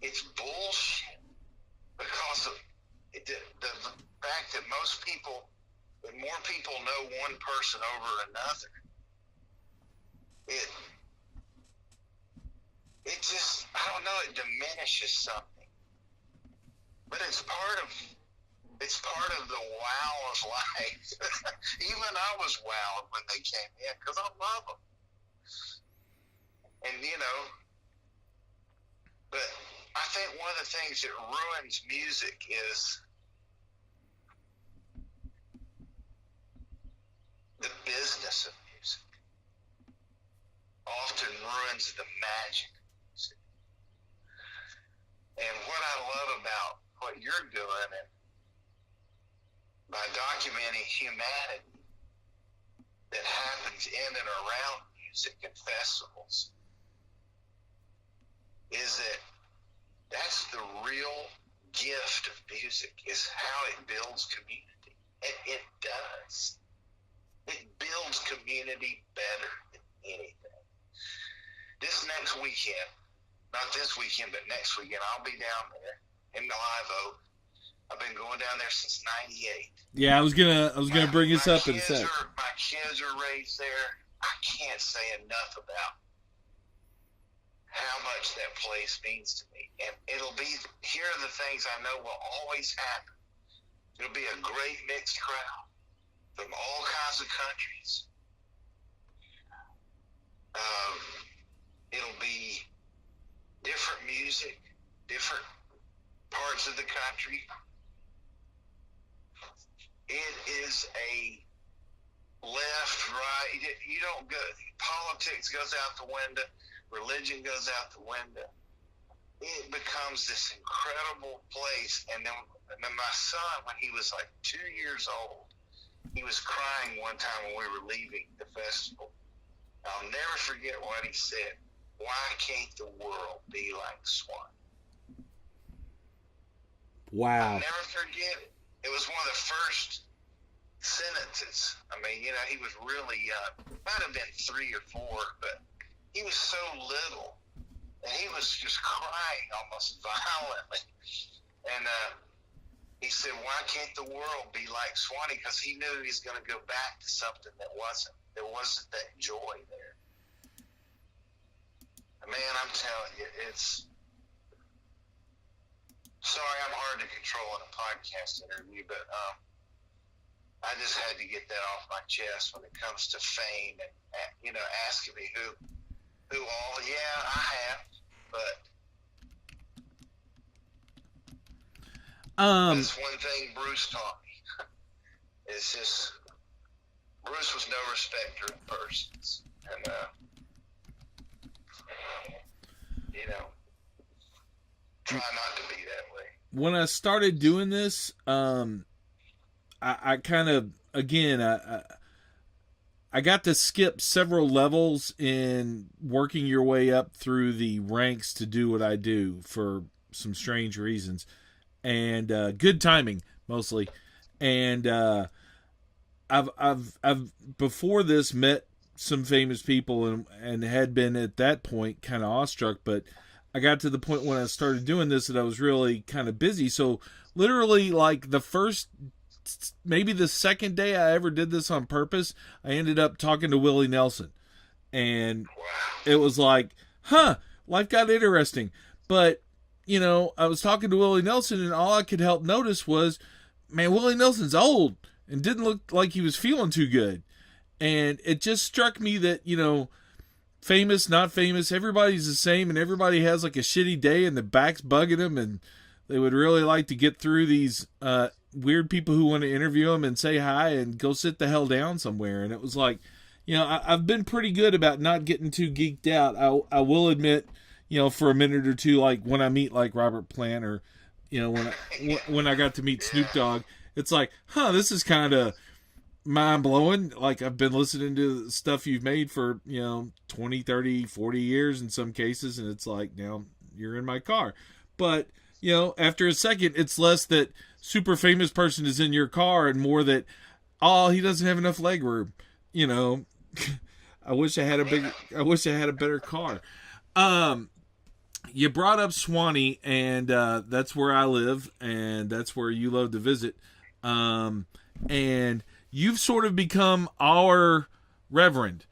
it's bullshit because of the fact that more people know one person over another. It just, I don't know, it diminishes something. But it's part of the wow of life. Even I was wowed when they came in because I love them. And, but I think one of the things that ruins music is the business of music. Often ruins the magic of music. And what I love about what you're doing, and by documenting humanity that happens in and around music and festivals, is that that's the real gift of music, is how it builds community. And it does. It builds community better than anything. This next weekend, not this weekend, but next weekend, I'll be down there in Live Oak. I've been going down there since '98. Yeah, I was gonna bring this up in a sec. My kids are raised there. I can't say enough about how much that place means to me. And here are the things I know will always happen. It'll be a great mixed crowd from all kinds of countries. It'll be different music, different parts of the country. It is a left, right. You don't go. Politics goes out the window. Religion goes out the window. It becomes this incredible place. And then my son, when he was like 2 years old, he was crying one time when we were leaving the festival. I'll never forget what he said. Why can't the world be like Swan? Wow. I'll never forget it. It was one of the first sentences. I mean, he was really young. Might have been 3 or 4, but he was so little. And he was just crying almost violently. And he said, why can't the world be like Swanee? Because he knew he was going to go back to something there wasn't that joy there. And man, I'm telling you, sorry I'm hard to control in a podcast interview, but I just had to get that off my chest when it comes to fame and, asking me who all. Yeah, I have, but that's one thing Bruce taught me. It's just, Bruce was no respecter of persons. And, try not to be that way. When I started doing this, I kind of, again, I got to skip several levels in working your way up through the ranks to do what I do for some strange reasons. And good timing, mostly. And I've before this met some famous people and had been at that point kind of awestruck, but I got to the point when I started doing this that I was really kind of busy. So literally, like maybe the second day I ever did this on purpose, I ended up talking to Willie Nelson. And it was like, life got interesting. But, I was talking to Willie Nelson, and all I could help notice was, man, Willie Nelson's old and didn't look like he was feeling too good. And it just struck me that, famous, not famous, everybody's the same, and everybody has like a shitty day and the back's bugging them, and they would really like to get through these weird people who want to interview them and say hi and go sit the hell down somewhere. And it was like, I've been pretty good about not getting too geeked out. I will admit, for a minute or two, like when I meet like Robert Plant or, when I got to meet Snoop Dogg, it's like, this is kind of mind-blowing. Like, I've been listening to the stuff you've made for 20, 30, 40 years in some cases, and it's like, now you're in my car. But after a second, it's less that super famous person is in your car and more that, he doesn't have enough leg room. I wish I had a better car. You brought up Swanee, and that's where I live, and that's where you love to visit. And you've sort of become our Reverend.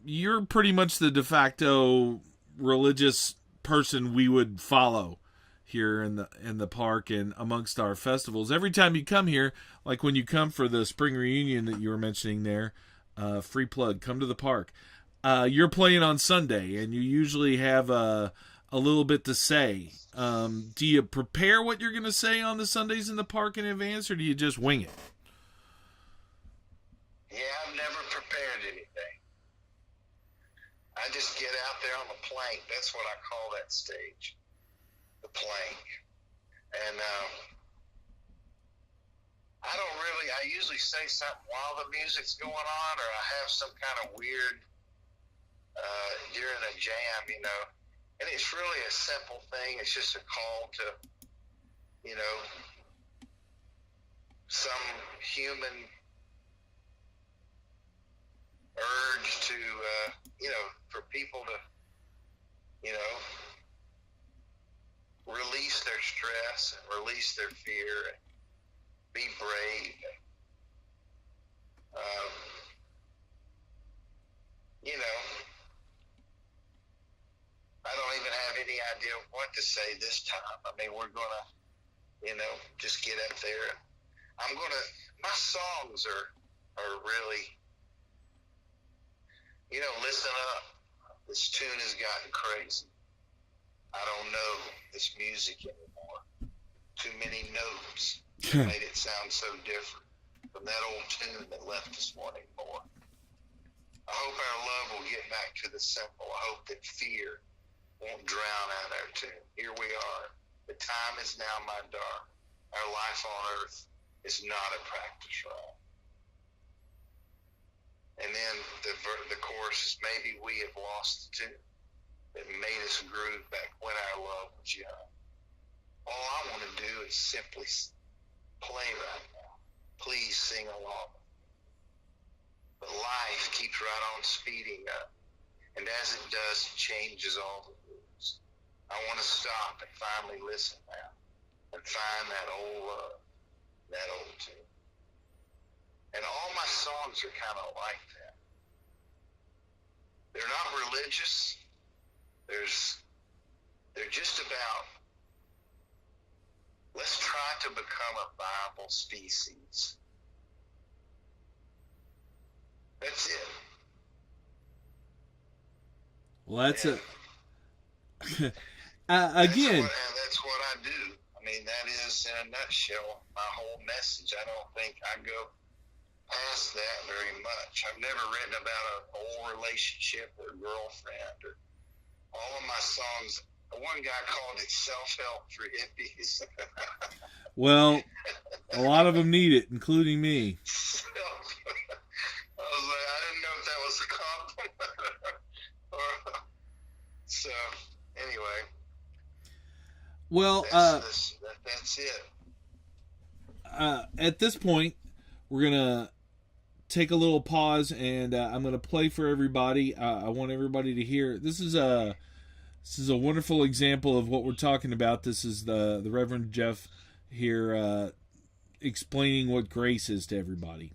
You're pretty much the de facto religious person we would follow here in the park and amongst our festivals. Every time you come here, like when you come for the spring reunion that you were mentioning there, free plug, come to the park. You're playing on Sunday, and you usually have a little bit to say. Do you prepare what you're going to say on the Sundays in the park in advance, or do you just wing it? Yeah, I've never prepared anything. I just get out there on the plank. That's what I call that stage, the plank. And I usually say something while the music's going on, or I have some kind of weird during a jam, and it's really a simple thing. It's just a call to, some human urge to, for people to, release their stress and release their fear and be brave. I don't even have any idea what to say this time. I mean, we're going to, just get up there. My songs are really, listen up. This tune has gotten crazy. I don't know this music anymore. Too many notes made it sound so different from that old tune that left us wanting more. I hope our love will get back to the simple. I hope that fear won't drown out our tune. Here we are. The time is now, my darling. Our life on earth is not a practice run. And then the chorus is, maybe we have lost the tune that made us groove back when our love was young. All I want to do is simply play right now. Please sing along. But life keeps right on speeding up. And as it does, it changes all the rules. I want to stop and finally listen now and find that old tune. And all my songs are kind of like that. They're not religious. They're just about, let's try to become a Bible species. That's it. Well, that's it. And Again. that's what I do. I mean, that is, in a nutshell, my whole message. I don't think I go past that very much. I've never written about an old relationship or a girlfriend. Or all of my songs, one guy called it self-help for hippies. Well, a lot of them need it, including me. I was like, I didn't know if that was a compliment. So, anyway. Well, that's it. At this point, we're gonna take a little pause, and I'm gonna play for everybody. I want everybody to hear. This is a wonderful example of what we're talking about. This is the Reverend Jeff here explaining what grace is to everybody.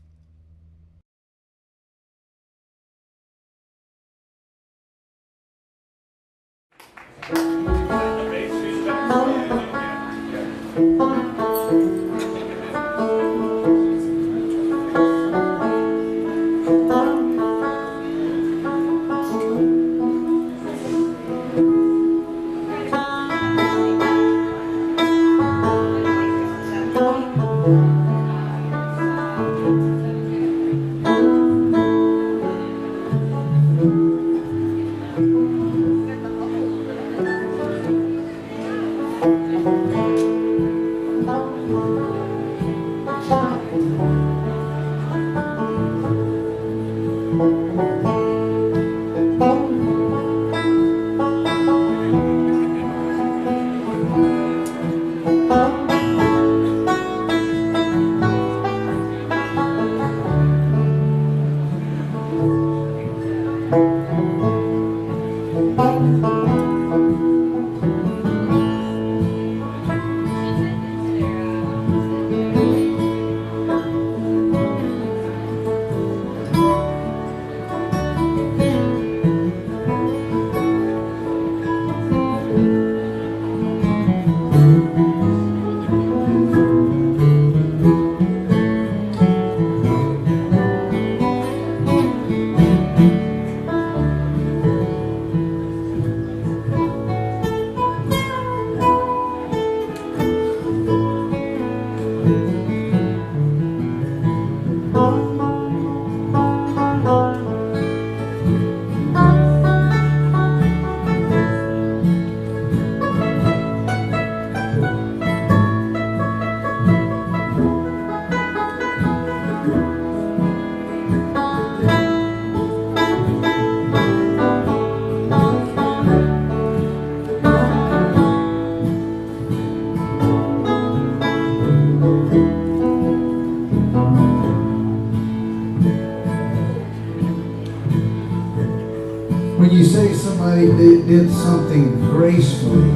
When you say somebody did something gracefully,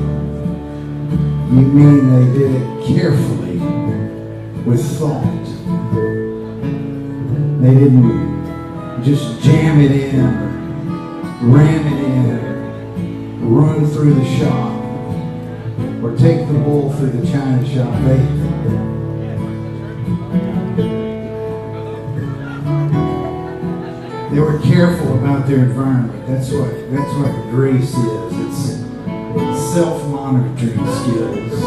you mean they did it carefully, with thought. They didn't just jam it in, or ram it in, or run through the shop, or take the bull through the china shop. They were careful about their environment. That's what grace is. It's self-monitoring skills.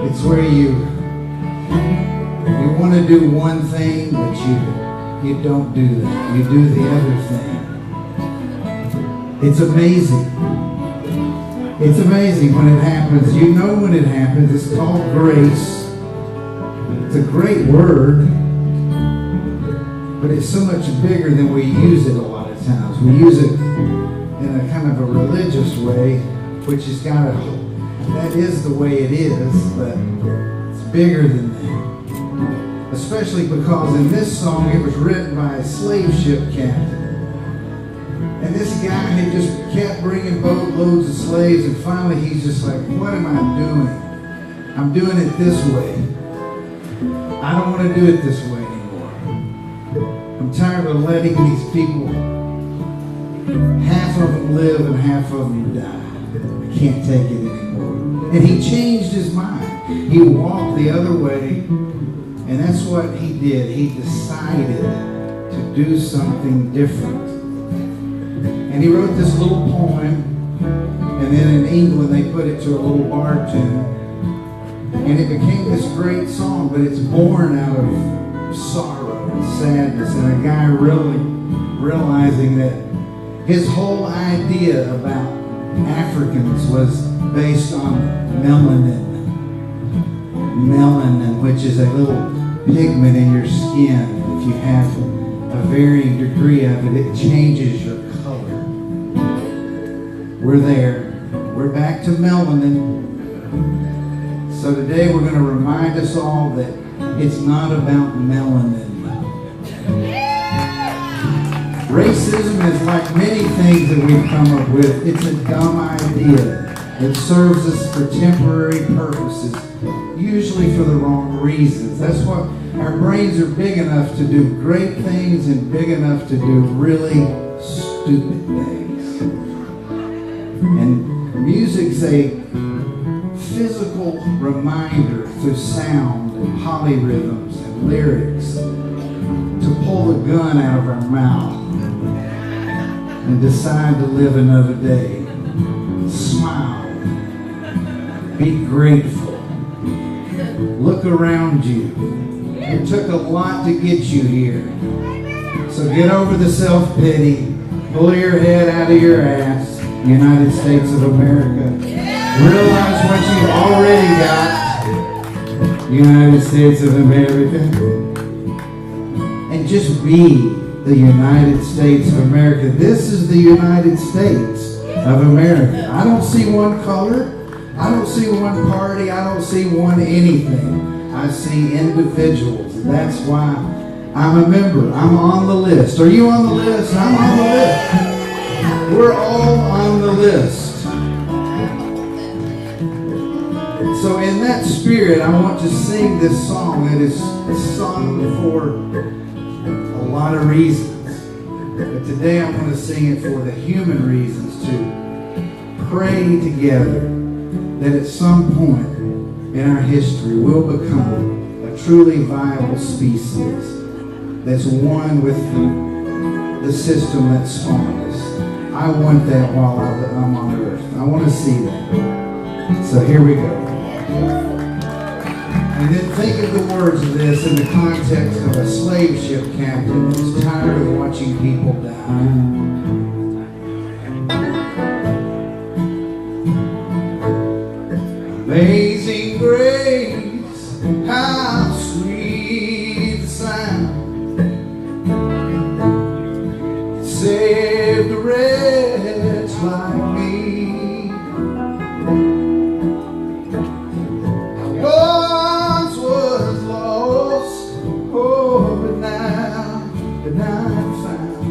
It's where you want to do one thing, but you don't do that. You do the other thing. It's amazing. It's amazing when it happens. You know when it happens. It's called grace. It's a great word. But it's so much bigger than we use it a lot of times. We use it in a kind of a religious way, which is that is the way it is, but it's bigger than that. Especially because in this song, it was written by a slave ship captain. And this guy had just kept bringing boatloads of slaves, and finally he's just like, what am I doing? I'm doing it this way. I don't want to do it this way anymore. I'm tired of letting these people, half of them live and half of them die. I can't take it anymore. And he changed his mind. He walked the other way, and that's what he did. He decided to do something different. And he wrote this little poem, and then in England they put it to a little bar tune, and it became this great song, but it's born out of sorrow and sadness, and a guy really realizing that his whole idea about Africans was based on melanin. Melanin, which is a little pigment in your skin. If you have a varying degree of it, it changes your color. We're there. We're back to melanin. So today we're going to remind us all that it's not about melanin. Racism is like many things that we've come up with. It's a dumb idea. It serves us for temporary purposes, usually for the wrong reasons. That's what our brains are big enough to do great things and big enough to do really stupid things. And music's a physical reminder through sound and polyrhythms and lyrics to pull the gun out of our mouth and decide to live another day. Smile. Be grateful. Look around you. It took a lot to get you here. So get over the self-pity. Pull your head out of your ass, United States of America. Realize what you've already got, United States of America. And just be the United States of America. This is the United States of America. I don't see one color. I don't see one party. I don't see one anything. I see individuals. And that's why I'm a member. I'm on the list. Are you on the list? I'm on the list. We're all on the list. So in that spirit, I want to sing this song that is sung for a lot of reasons. But today I want to sing it for the human reasons to pray together that at some point in our history we'll become a truly viable species that's one with the system that spawned us. I want that while I'm on earth. I want to see that. So here we go. And then think of the words of this in the context of a slave ship captain who's tired of watching people die. Amazing grace, how sweet the sound. It saved a wretch like me. I once was lost, oh, but now I'm found.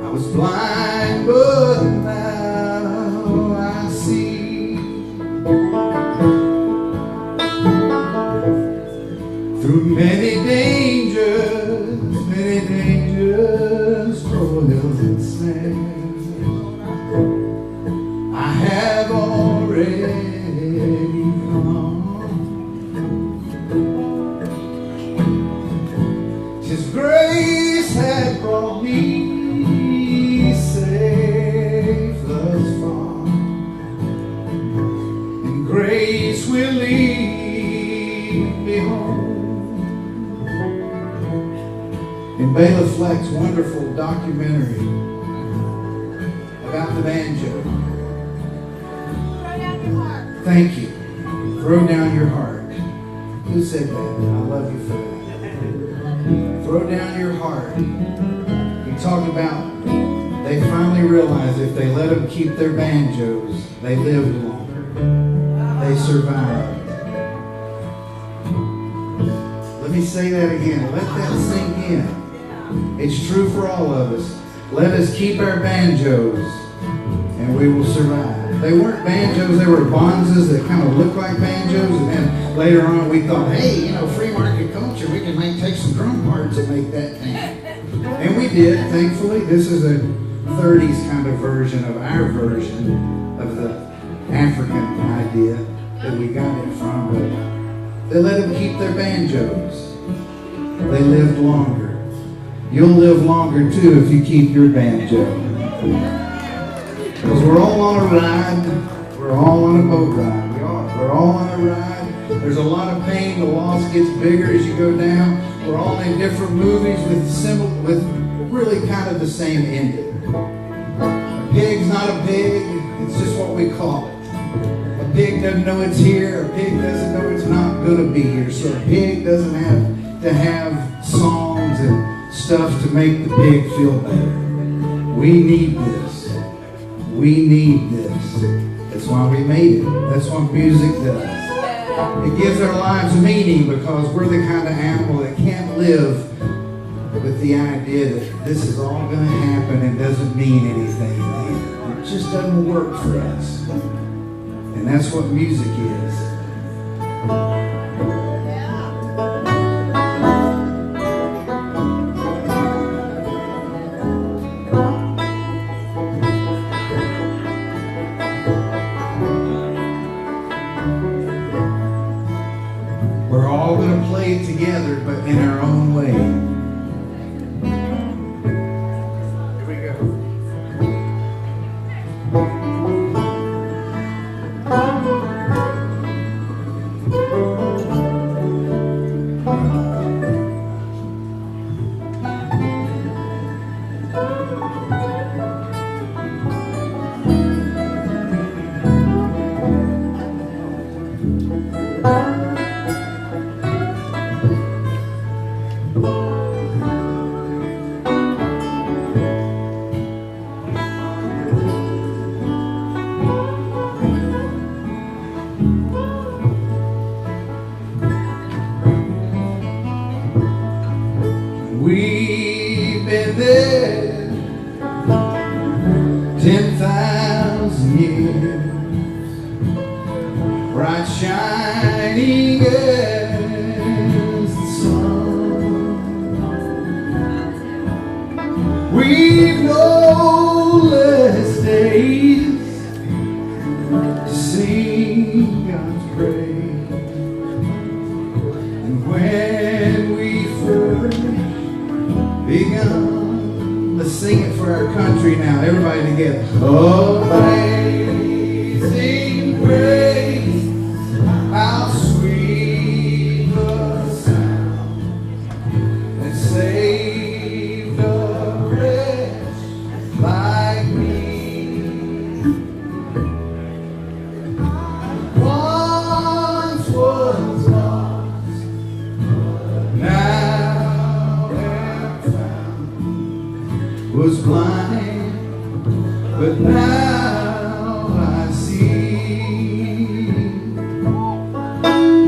I was blind, but now I see. Through many dangers, toils and snares, I have already come. 'Tis grace had brought me safe thus far, and grace will lead me home. In Bela Fleck's wonderful documentary about the banjo. Thank you. Throw down your heart. Who said that? I love you for that. Throw down your heart. You talk about they finally realized if they let them keep their banjos, they lived longer. They survived. Let me say that again. Let that sink in. It's true for all of us. Let us keep our banjos, and we will survive. They weren't banjos, they were bonzas that kind of looked like banjos, and then later on we thought, hey, free market culture, we can take some drum parts and make that thing. And we did, thankfully. This is a 30s kind of version of our version of the African idea that we got it from, but they let them keep their banjos. They lived longer. You'll live longer too if you keep your banjo. Because we're all on a ride. We're all on a boat ride. We are. We're all on a ride. There's a lot of pain. The loss gets bigger as you go down. We're all in different movies with really kind of the same ending. A pig's not a pig. It's just what we call it. A pig doesn't know it's here. A pig doesn't know it's not going to be here. So a pig doesn't have to have songs and stuff to make the pig feel better. We need this. We need this. That's why we made it. That's what music does. It gives our lives meaning because we're the kind of animal that can't live with the idea that this is all going to happen and doesn't mean anything in the end. It just doesn't work for us. And that's what music is. We're all going to play it together, but in our own way. Here we go. We've been there 10,000 years, bright shining as the sun. We've no less days to sing God's praise, and when we first begun. Let's sing it for our country now. Everybody together. Amazing grace, how sweet the sound that saved a wretch like me. Once was lost, now was blind, but now I see.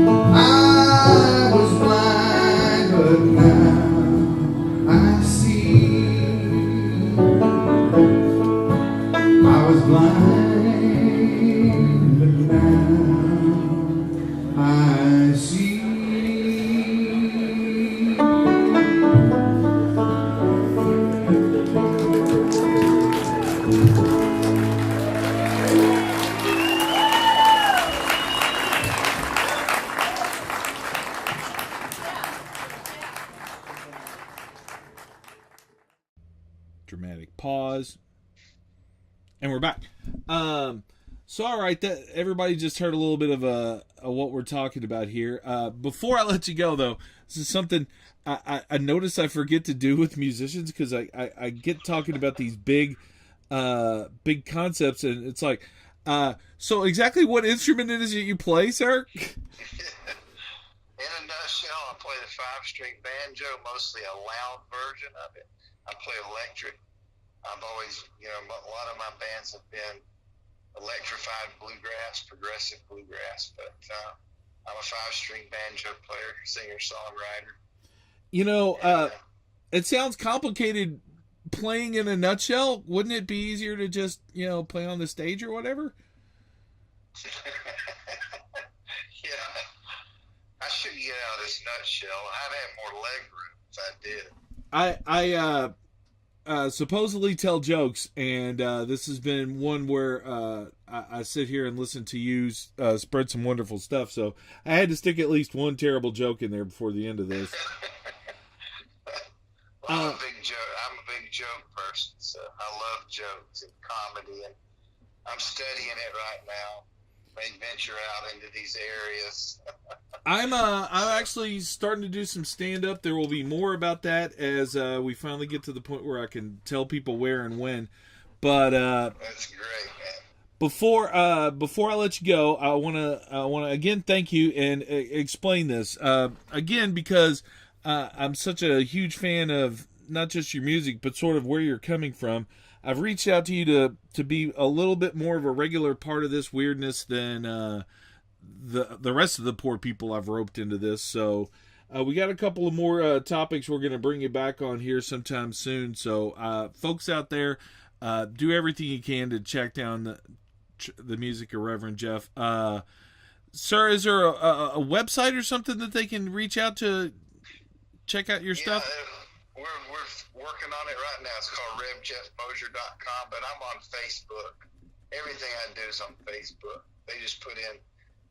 I was blind, but now I see. I was blind, but now I see. Dramatic pause, and we're back. So all right, that everybody just heard a little bit of what we're talking about here. Before I let you go, though, this is something I notice I forget to do with musicians, because I get talking about these big concepts, and it's like, so exactly what instrument it is that you play, sir? In a nutshell, I play the 5-string banjo, mostly a loud version of it. I play electric. I've always, a lot of my bands have been electrified bluegrass, progressive bluegrass, but I'm a 5-string banjo player, singer, songwriter. It sounds complicated playing in a nutshell, wouldn't it be easier to just, play on the stage or whatever? Yeah. I should get out of this nutshell. I'd have more leg room if I did. I supposedly tell jokes, and this has been one where I sit here and listen to you spread some wonderful stuff. So I had to stick at least one terrible joke in there before the end of this. Well, I'm a big joke person, so I love jokes and comedy, and I'm studying it right now. May venture out into these areas. I'm actually starting to do some stand-up. There will be more about that as we finally get to the point where I can tell people where and when. But that's great, man. Before I let you go, I wanna again thank you and explain this again, because I'm such a huge fan of not just your music but sort of where you're coming from. I've reached out to you to be a little bit more of a regular part of this weirdness than the rest of the poor people I've roped into this. So we got a couple of more topics we're going to bring you back on here sometime soon. So folks out there, do everything you can to check down the music of Reverend Jeff. Sir, is there a website or something that they can reach out to check out your stuff? We're working on it right now. It's called RevJeffMosier.com, but I'm on Facebook. Everything I do is on Facebook. They just put in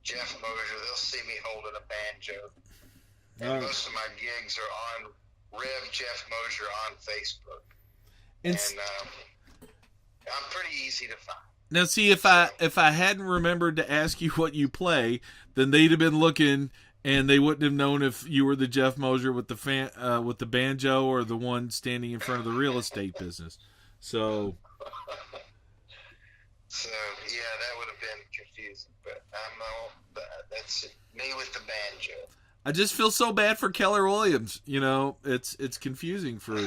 Jeff Mosier. They'll see me holding a banjo. And most of my gigs are on Rev Jeff Mosier on Facebook. And I'm pretty easy to find. Now, see, if I hadn't remembered to ask you what you play, then they'd have been looking, and they wouldn't have known if you were the Jeff Mosier with the banjo or the one standing in front of the real estate business. So yeah, that would have been confusing. But that's me with the banjo. I just feel so bad for Keller Williams. It's confusing for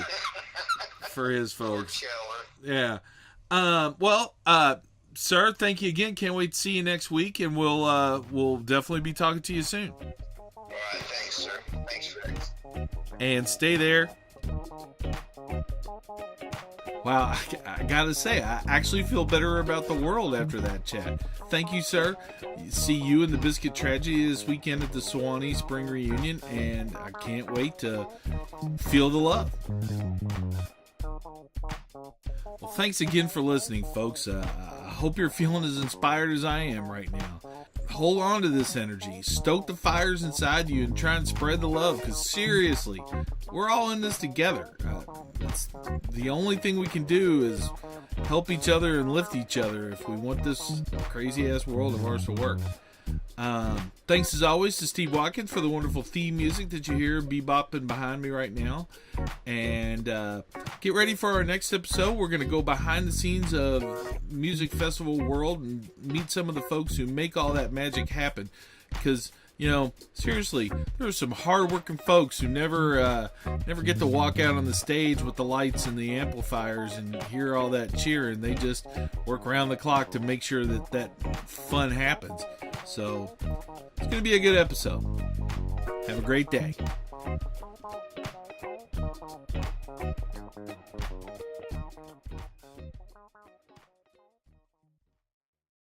his folks. Poor Keller. Yeah. Sir, thank you again. Can't wait to see you next week, and we'll definitely be talking to you soon. All right, thanks, sir. Thanks, Rex. And stay there. Wow, I gotta say, I actually feel better about the world after that chat. Thank you, sir. See you in the Biscuit Tragedy this weekend at the Sewanee Spring Reunion, and I can't wait to feel the love. Well, thanks again for listening, folks. I hope you're feeling as inspired as I am right now. Hold on to this energy. Stoke the fires inside you and try and spread the love, because seriously, we're all in this together. That's the only thing we can do is help each other and lift each other if we want this crazy-ass world of ours to work. Thanks as always to Steve Watkins for the wonderful theme music that you hear bebopping behind me right now. And get ready for our next episode. We're going to go behind the scenes of music festival world and meet some of the folks who make all that magic happen. Because, seriously, there are some hard-working folks who never get to walk out on the stage with the lights and the amplifiers and hear all that cheering. They just work around the clock to make sure that fun happens. So, it's going to be a good episode. Have a great day.